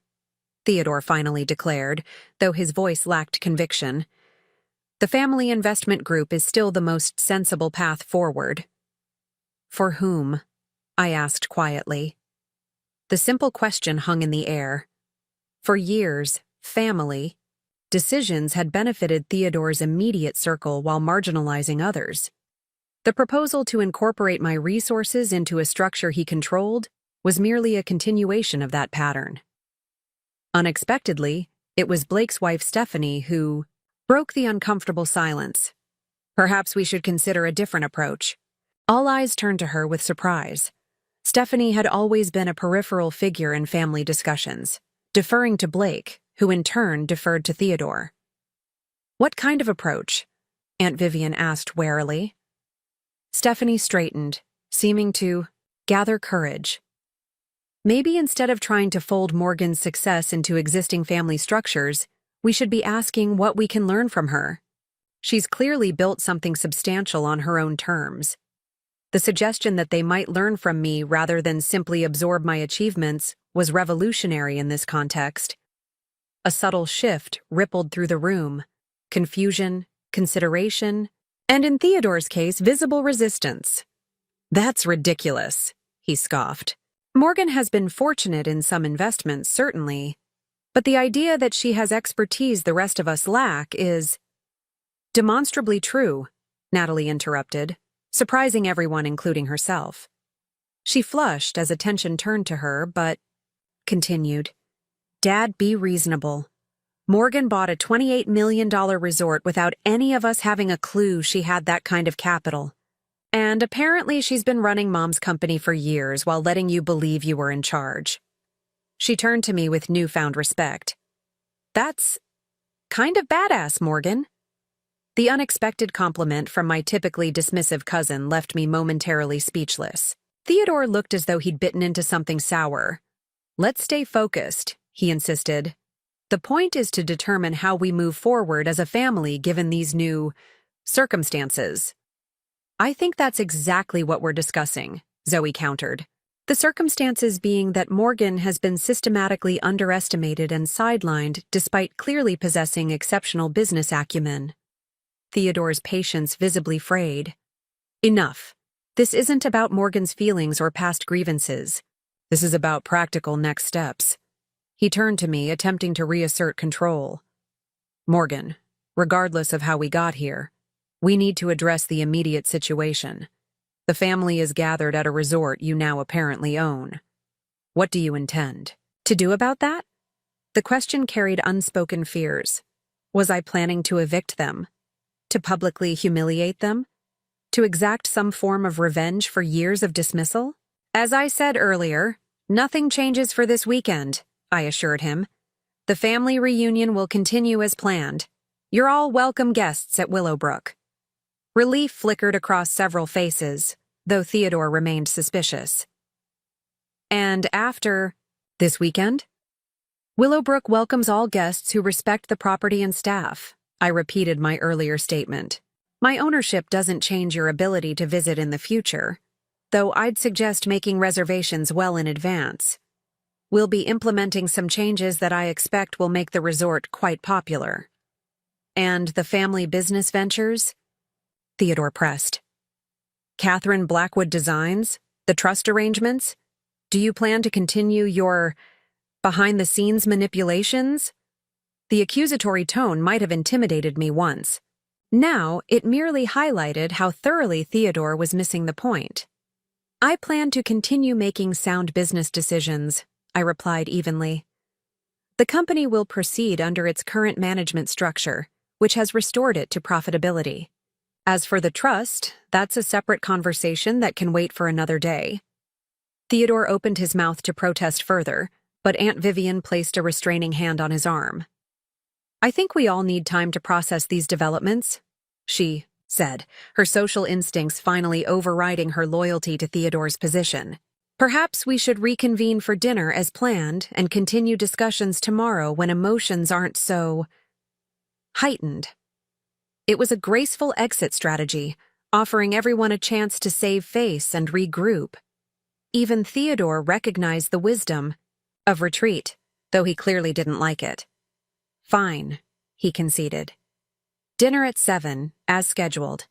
Theodore finally declared, though his voice lacked conviction. The family investment group is still the most sensible path forward. For whom? I asked quietly. The simple question hung in the air. For years, family decisions had benefited Theodore's immediate circle while marginalizing others. The proposal to incorporate my resources into a structure he controlled was merely a continuation of that pattern. Unexpectedly, it was Blake's wife Stephanie who broke the uncomfortable silence. Perhaps we should consider a different approach. All eyes turned to her with surprise. Stephanie had always been a peripheral figure in family discussions, deferring to Blake, who in turn deferred to Theodore. What kind of approach? Aunt Vivian asked warily. Stephanie straightened, seeming to gather courage. Maybe instead of trying to fold Morgan's success into existing family structures, we should be asking what we can learn from her. She's clearly built something substantial on her own terms. The suggestion that they might learn from me rather than simply absorb my achievements was revolutionary in this context. A subtle shift rippled through the room. Confusion, consideration, and in Theodore's case, visible resistance. That's ridiculous, he scoffed. Morgan has been fortunate in some investments, certainly, but the idea that she has expertise the rest of us lack is demonstrably true, Natalie interrupted, surprising everyone, including herself. She flushed as attention turned to her, but continued. Dad, be reasonable. Morgan bought a $28 million resort without any of us having a clue she had that kind of capital. And apparently she's been running Mom's company for years while letting you believe you were in charge. She turned to me with newfound respect. That's kind of badass, Morgan. The unexpected compliment from my typically dismissive cousin left me momentarily speechless. Theodore looked as though he'd bitten into something sour. Let's stay focused, he insisted. The point is to determine how we move forward as a family given these new circumstances. I think that's exactly what we're discussing, Zoe countered. The circumstances being that Morgan has been systematically underestimated and sidelined despite clearly possessing exceptional business acumen. Theodore's patience visibly frayed. Enough. This isn't about Morgan's feelings or past grievances. This is about practical next steps. He turned to me, attempting to reassert control. Morgan, regardless of how we got here, we need to address the immediate situation. The family is gathered at a resort you now apparently own. What do you intend to do about that? The question carried unspoken fears. Was I planning to evict them? To publicly humiliate them? To exact some form of revenge for years of dismissal? As I said earlier, nothing changes for this weekend, I assured him. The family reunion will continue as planned. You're all welcome guests at Willowbrook. Relief flickered across several faces, though Theodore remained suspicious. And after this weekend? Willowbrook welcomes all guests who respect the property and staff. I repeated my earlier statement. My ownership doesn't change your ability to visit in the future, though I'd suggest making reservations well in advance. We'll be implementing some changes that I expect will make the resort quite popular. And the family business ventures? Theodore pressed. Catherine Blackwood Designs? The trust arrangements? Do you plan to continue your behind-the-scenes manipulations? The accusatory tone might have intimidated me once. Now, it merely highlighted how thoroughly Theodore was missing the point. I plan to continue making sound business decisions, I replied evenly. The company will proceed under its current management structure, which has restored it to profitability. As for the trust, that's a separate conversation that can wait for another day. Theodore opened his mouth to protest further, but Aunt Vivian placed a restraining hand on his arm. I think we all need time to process these developments, she said, her social instincts finally overriding her loyalty to Theodore's position. Perhaps we should reconvene for dinner as planned and continue discussions tomorrow when emotions aren't so heightened. It was a graceful exit strategy, offering everyone a chance to save face and regroup. Even Theodore recognized the wisdom of retreat, though he clearly didn't like it. Fine, he conceded. Dinner at 7, as scheduled.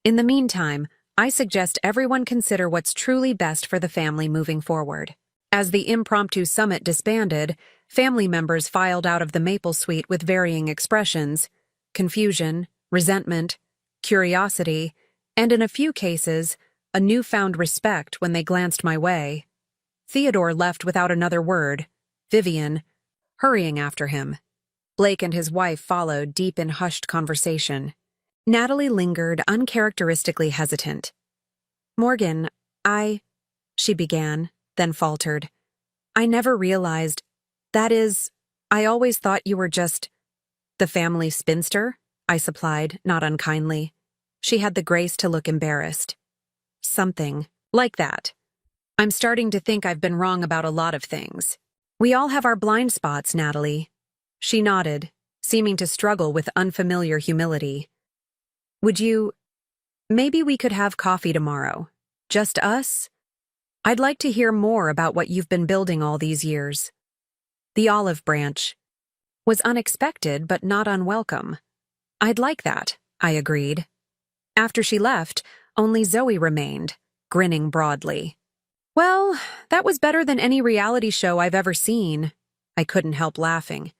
In the meantime, I suggest everyone consider what's truly best for the family moving forward. As the impromptu summit disbanded, family members filed out of the Maple Suite with varying expressions: confusion, resentment, curiosity, and in a few cases, a newfound respect when they glanced my way. Theodore left without another word, Vivian hurrying after him. Blake and his wife followed, deep in hushed conversation. Natalie lingered, uncharacteristically hesitant. Morgan, she began, then faltered. I never realized. That is, I always thought you were just the family spinster, I supplied, not unkindly. She had the grace to look embarrassed. Something like that. I'm starting to think I've been wrong about a lot of things. We all have our blind spots, Natalie. She nodded, seeming to struggle with unfamiliar humility. Maybe we could have coffee tomorrow. Just us? I'd like to hear more about what you've been building all these years. The olive branch was unexpected but not unwelcome. I'd like that, I agreed. After she left, only Zoe remained, grinning broadly. Well, that was better than any reality show I've ever seen. I couldn't help laughing.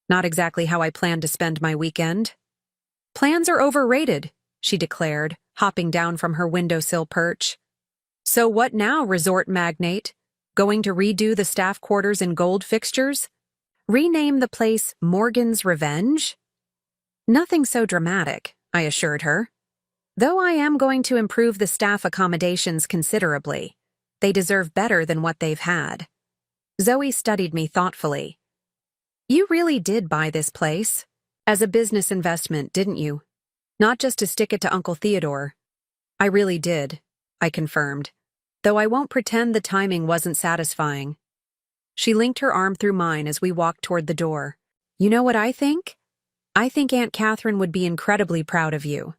Not exactly how I planned to spend my weekend. Plans are overrated, she declared, hopping down from her windowsill perch. So what now, resort magnate? Going to redo the staff quarters and gold fixtures? Rename the place Morgan's Revenge? Nothing so dramatic, I assured her. Though I am going to improve the staff accommodations considerably. They deserve better than what they've had. Zoe studied me thoughtfully. You really did buy this place as a business investment, didn't you? Not just to stick it to Uncle Theodore. I really did, I confirmed, though I won't pretend the timing wasn't satisfying. She linked her arm through mine as we walked toward the door. You know what I think? I think Aunt Catherine would be incredibly proud of you.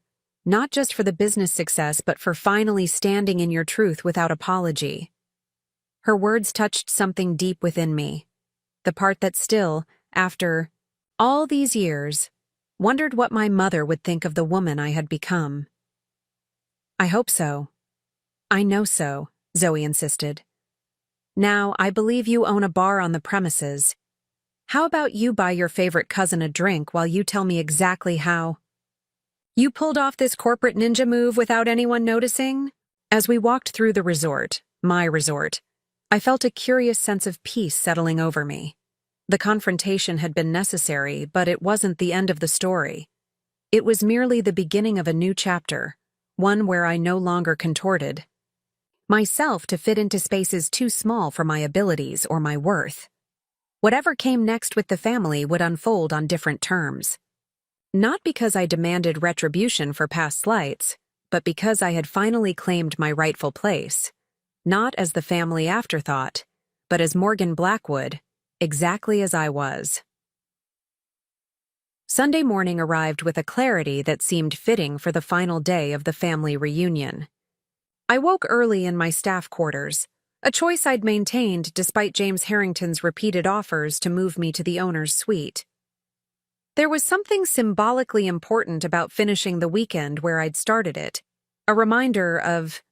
Not just for the business success, but for finally standing in your truth without apology. Her words touched something deep within me. The part that still, after all these years, wondered what my mother would think of the woman I had become. I hope so. I know so, Zoe insisted. Now, I believe you own a bar on the premises. How about you buy your favorite cousin a drink while you tell me exactly how you pulled off this corporate ninja move without anyone noticing? As we walked through the resort, my resort, I felt a curious sense of peace settling over me. The confrontation had been necessary, but it wasn't the end of the story. It was merely the beginning of a new chapter, one where I no longer contorted myself to fit into spaces too small for my abilities or my worth. Whatever came next with the family would unfold on different terms. Not because I demanded retribution for past slights, but because I had finally claimed my rightful place, not as the family afterthought, but as Morgan Blackwood, exactly as I was. Sunday morning arrived with a clarity that seemed fitting for the final day of the family reunion. I woke early in my staff quarters, a choice I'd maintained despite James Harrington's repeated offers to move me to the owner's suite. There was something symbolically important about finishing the weekend where I'd started it, a reminder of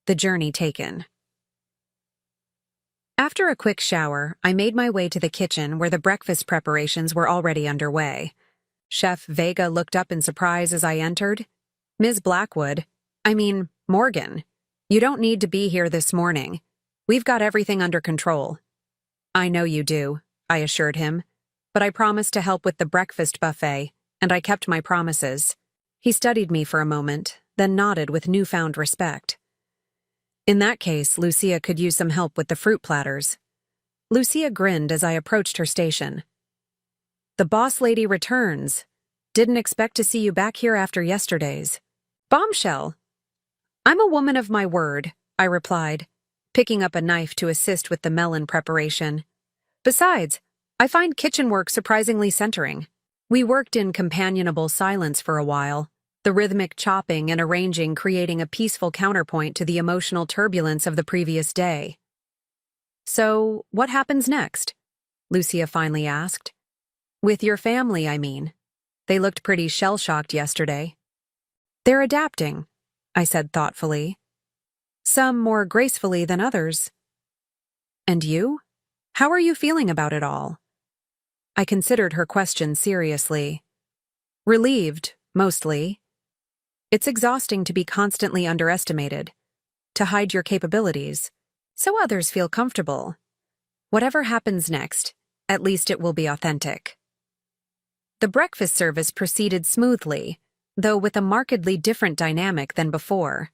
the journey taken. After a quick shower, I made my way to the kitchen where the breakfast preparations were already underway. Chef Vega looked up in surprise as I entered. "Ms. Blackwood, Morgan, you don't need to be here this morning. We've got everything under control." "I know you do," I assured him, "but I promised to help with the breakfast buffet, and I kept my promises." He studied me for a moment, then nodded with newfound respect. "In that case, Lucia could use some help with the fruit platters." Lucia grinned as I approached her station. "The boss lady returns. Didn't expect to see you back here after yesterday's." "Bombshell!" "I'm a woman of my word," I replied, picking up a knife to assist with the melon preparation. "Besides, I find kitchen work surprisingly centering." We worked in companionable silence for a while, the rhythmic chopping and arranging creating a peaceful counterpoint to the emotional turbulence of the previous day. "So, what happens next?" Lucia finally asked. "With your family, I mean. They looked pretty shell-shocked yesterday." "They're adapting," I said thoughtfully. "Some more gracefully than others." "And you? How are you feeling about it all?" I considered her question seriously. "Relieved, mostly. It's exhausting to be constantly underestimated, to hide your capabilities, so others feel comfortable. Whatever happens next, at least it will be authentic." The breakfast service proceeded smoothly, though with a markedly different dynamic than before.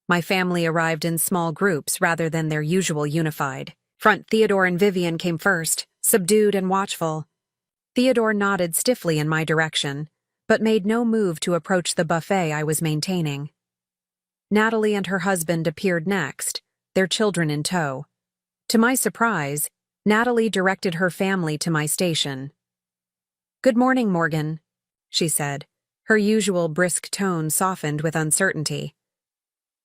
My family arrived in small groups rather than their usual unified. Front Theodore and Vivian came first, subdued and watchful. Theodore nodded stiffly in my direction, but made no move to approach the buffet I was maintaining. Natalie and her husband appeared next, their children in tow. To my surprise, Natalie directed her family to my station. "Good morning, Morgan," she said, her usual brisk tone softened with uncertainty.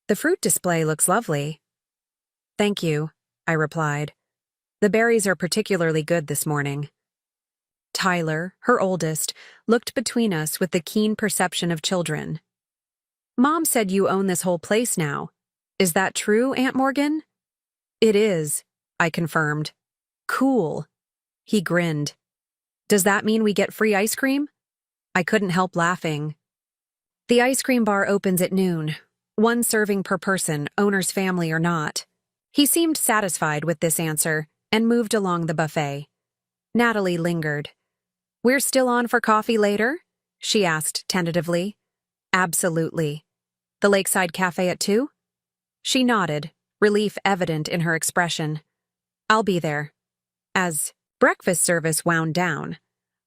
"The fruit display looks lovely." "Thank you," I replied. "The berries are particularly good this morning." Tyler, her oldest, looked between us with the keen perception of children. "Mom said you own this whole place now. Is that true, Aunt Morgan?" "It is," I confirmed. "Cool." He grinned. "Does that mean we get free ice cream?" I couldn't help laughing. "The ice cream bar opens at noon. 1 serving per person, owner's family or not." He seemed satisfied with this answer and moved along the buffet. Natalie lingered. "We're still on for coffee later?" she asked tentatively. "Absolutely." "The Lakeside Cafe at 2?" She nodded, relief evident in her expression. "I'll be there." As breakfast service wound down,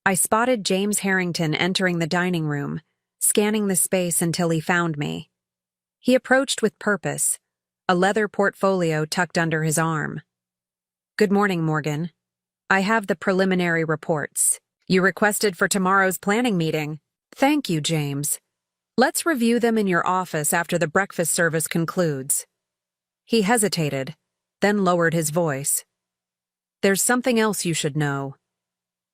I spotted James Harrington entering the dining room, scanning the space until he found me. He approached with purpose, a leather portfolio tucked under his arm. "Good morning, Morgan. I have the preliminary reports you requested for tomorrow's planning meeting." "Thank you, James. Let's review them in your office after the breakfast service concludes." He hesitated, then lowered his voice. "There's something else you should know.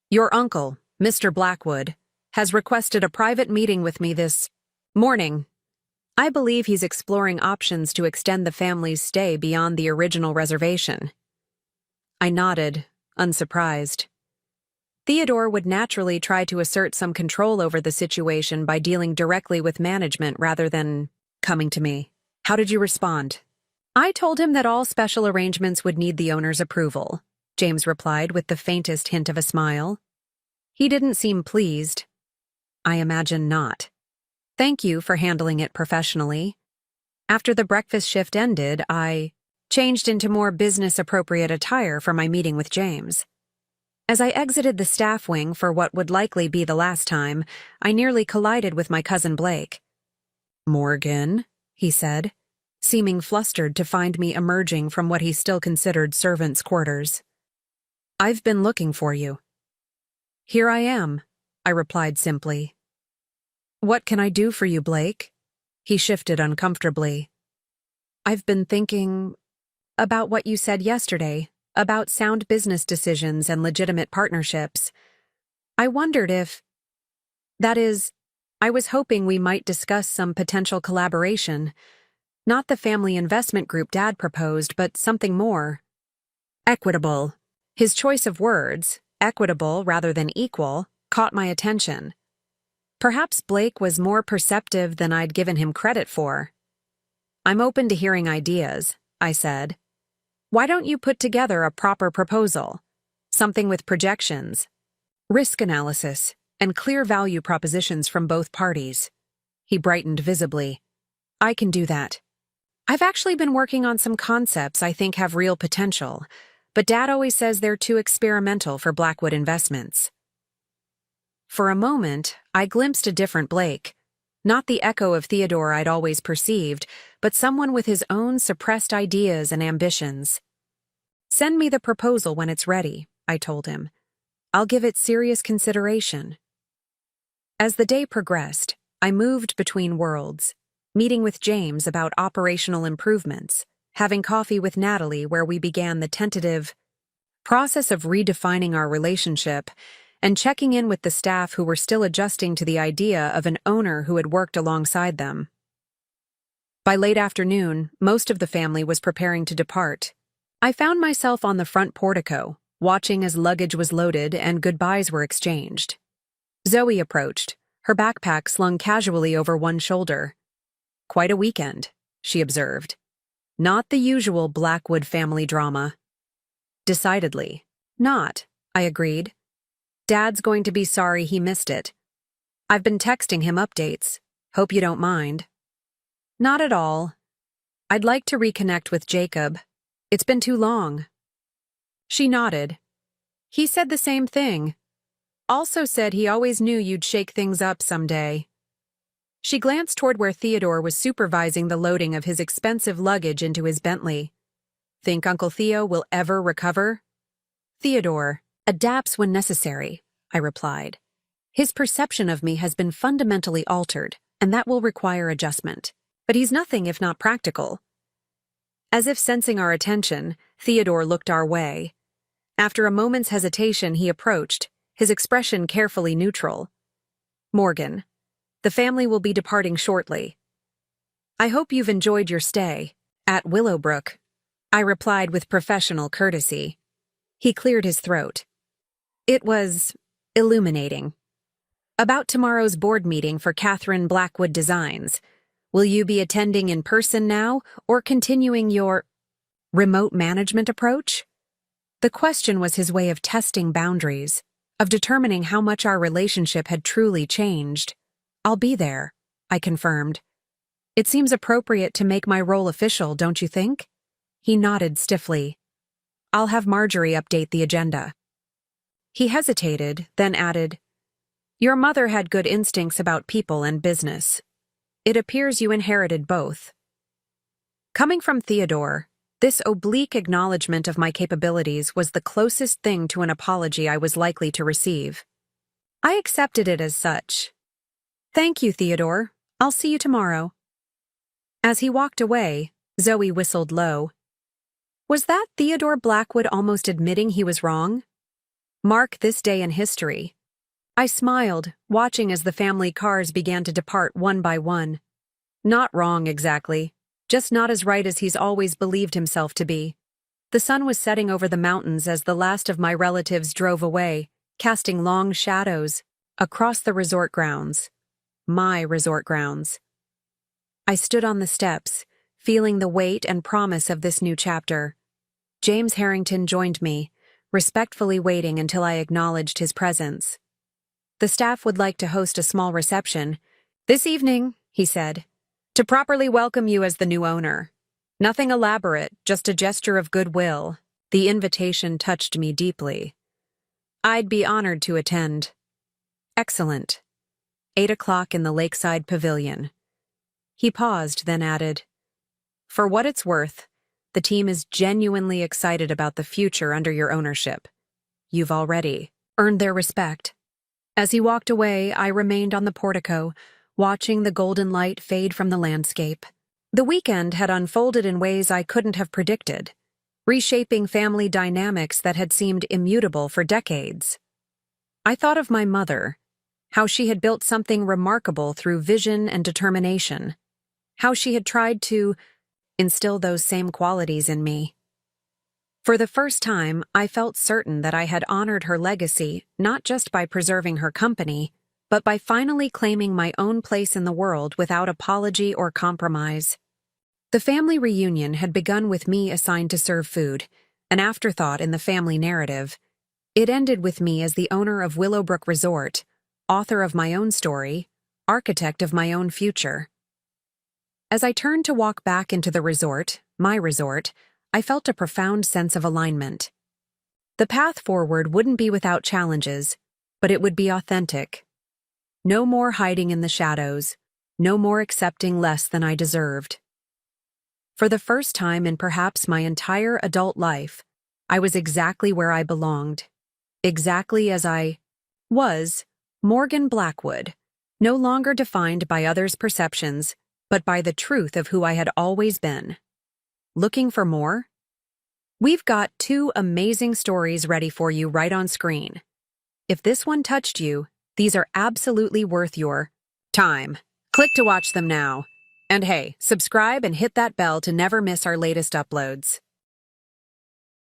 Your uncle, Mr. Blackwood, has requested a private meeting with me this morning. I believe he's exploring options to extend the family's stay beyond the original reservation." I nodded, unsurprised. Theodore would naturally try to assert some control over the situation by dealing directly with management rather than coming to me. "How did you respond?" "I told him that all special arrangements would need the owner's approval," James replied with the faintest hint of a smile. He didn't seem pleased. I imagine not. "Thank you for handling it professionally." After the breakfast shift ended, I changed into more business-appropriate attire for my meeting with James. As I exited the staff wing for what would likely be the last time, I nearly collided with my cousin Blake. "Morgan," he said, seeming flustered to find me emerging from what he still considered servants' quarters. I've been looking for you. Here I am, I replied simply. What can I do for you, Blake? He shifted uncomfortably. I've been thinking about what you said yesterday, about sound business decisions and legitimate partnerships. I wondered if, that is, I was hoping we might discuss some potential collaboration. Not the family investment group Dad proposed, but something more. Equitable. His choice of words, equitable rather than equal, caught my attention. Perhaps Blake was more perceptive than I'd given him credit for. I'm open to hearing ideas, I said. Why don't you put together a proper proposal? Something with projections, risk analysis, and clear value propositions from both parties. He brightened visibly. I can do that. I've actually been working on some concepts I think have real potential, but Dad always says they're too experimental for Blackwood Investments. For a moment, I glimpsed a different Blake. Not the echo of Theodore I'd always perceived, but someone with his own suppressed ideas and ambitions. Send me the proposal when it's ready, I told him. I'll give it serious consideration. As the day progressed, I moved between worlds, meeting with James about operational improvements, having coffee with Natalie where we began the tentative process of redefining our relationship, and checking in with the staff who were still adjusting to the idea of an owner who had worked alongside them. By late afternoon, most of the family was preparing to depart. I found myself on the front portico, watching as luggage was loaded and goodbyes were exchanged. Zoe approached, her backpack slung casually over one shoulder. Quite a weekend, she observed. Not the usual Blackwood family drama. Decidedly, not, I agreed. Dad's going to be sorry he missed it. I've been texting him updates. Hope you don't mind. Not at all. I'd like to reconnect with Jacob. It's been too long. She nodded. He said the same thing. Also said he always knew you'd shake things up someday. She glanced toward where Theodore was supervising the loading of his expensive luggage into his Bentley. Think Uncle Theo will ever recover? Theodore adapts when necessary, I replied. His perception of me has been fundamentally altered, and that will require adjustment. But he's nothing if not practical. As if sensing our attention, Theodore looked our way. After a moment's hesitation, he approached, his expression carefully neutral. Morgan, the family will be departing shortly. I hope you've enjoyed your stay at Willowbrook, I replied with professional courtesy. He cleared his throat. It was illuminating. About tomorrow's board meeting for Catherine Blackwood Designs. Will you be attending in person now or continuing your remote management approach? The question was his way of testing boundaries, of determining how much our relationship had truly changed. I'll be there, I confirmed. It seems appropriate to make my role official, don't you think? He nodded stiffly. I'll have Marjorie update the agenda. He hesitated, then added, Your mother had good instincts about people and business. It appears you inherited both. Coming from Theodore, this oblique acknowledgement of my capabilities was the closest thing to an apology I was likely to receive. I accepted it as such. Thank you, Theodore. I'll see you tomorrow. As he walked away, Zoe whistled low. Was that Theodore Blackwood almost admitting he was wrong? Mark this day in history. I smiled, watching as the family cars began to depart one by one. Not wrong exactly, just not as right as he's always believed himself to be. The sun was setting over the mountains as the last of my relatives drove away, casting long shadows across the resort grounds. My resort grounds. I stood on the steps, feeling the weight and promise of this new chapter. James Harrington joined me, respectfully waiting until I acknowledged his presence. The staff would like to host a small reception this evening, he said, to properly welcome you as the new owner. Nothing elaborate, just a gesture of goodwill. The invitation touched me deeply. I'd be honored to attend. Excellent. 8 o'clock in the Lakeside Pavilion. He paused, then added, For what it's worth, the team is genuinely excited about the future under your ownership. You've already earned their respect. As he walked away, I remained on the portico, watching the golden light fade from the landscape. The weekend had unfolded in ways I couldn't have predicted, reshaping family dynamics that had seemed immutable for decades. I thought of my mother, how she had built something remarkable through vision and determination, how she had tried to instill those same qualities in me. For the first time, I felt certain that I had honored her legacy not just by preserving her company, but by finally claiming my own place in the world without apology or compromise. The family reunion had begun with me assigned to serve food, an afterthought in the family narrative. It ended with me as the owner of Willowbrook Resort, author of my own story, architect of my own future. As I turned to walk back into the resort, my resort, I felt a profound sense of alignment. The path forward wouldn't be without challenges, but it would be authentic. No more hiding in the shadows, no more accepting less than I deserved. For the first time in perhaps my entire adult life, I was exactly where I belonged. Exactly as I was, Morgan Blackwood, no longer defined by others' perceptions, but by the truth of who I had always been. Looking for more? We've got 2 amazing stories ready for you right on screen. If this one touched you, these are absolutely worth your time. Click to watch them now. And hey, subscribe and hit that bell to never miss our latest uploads.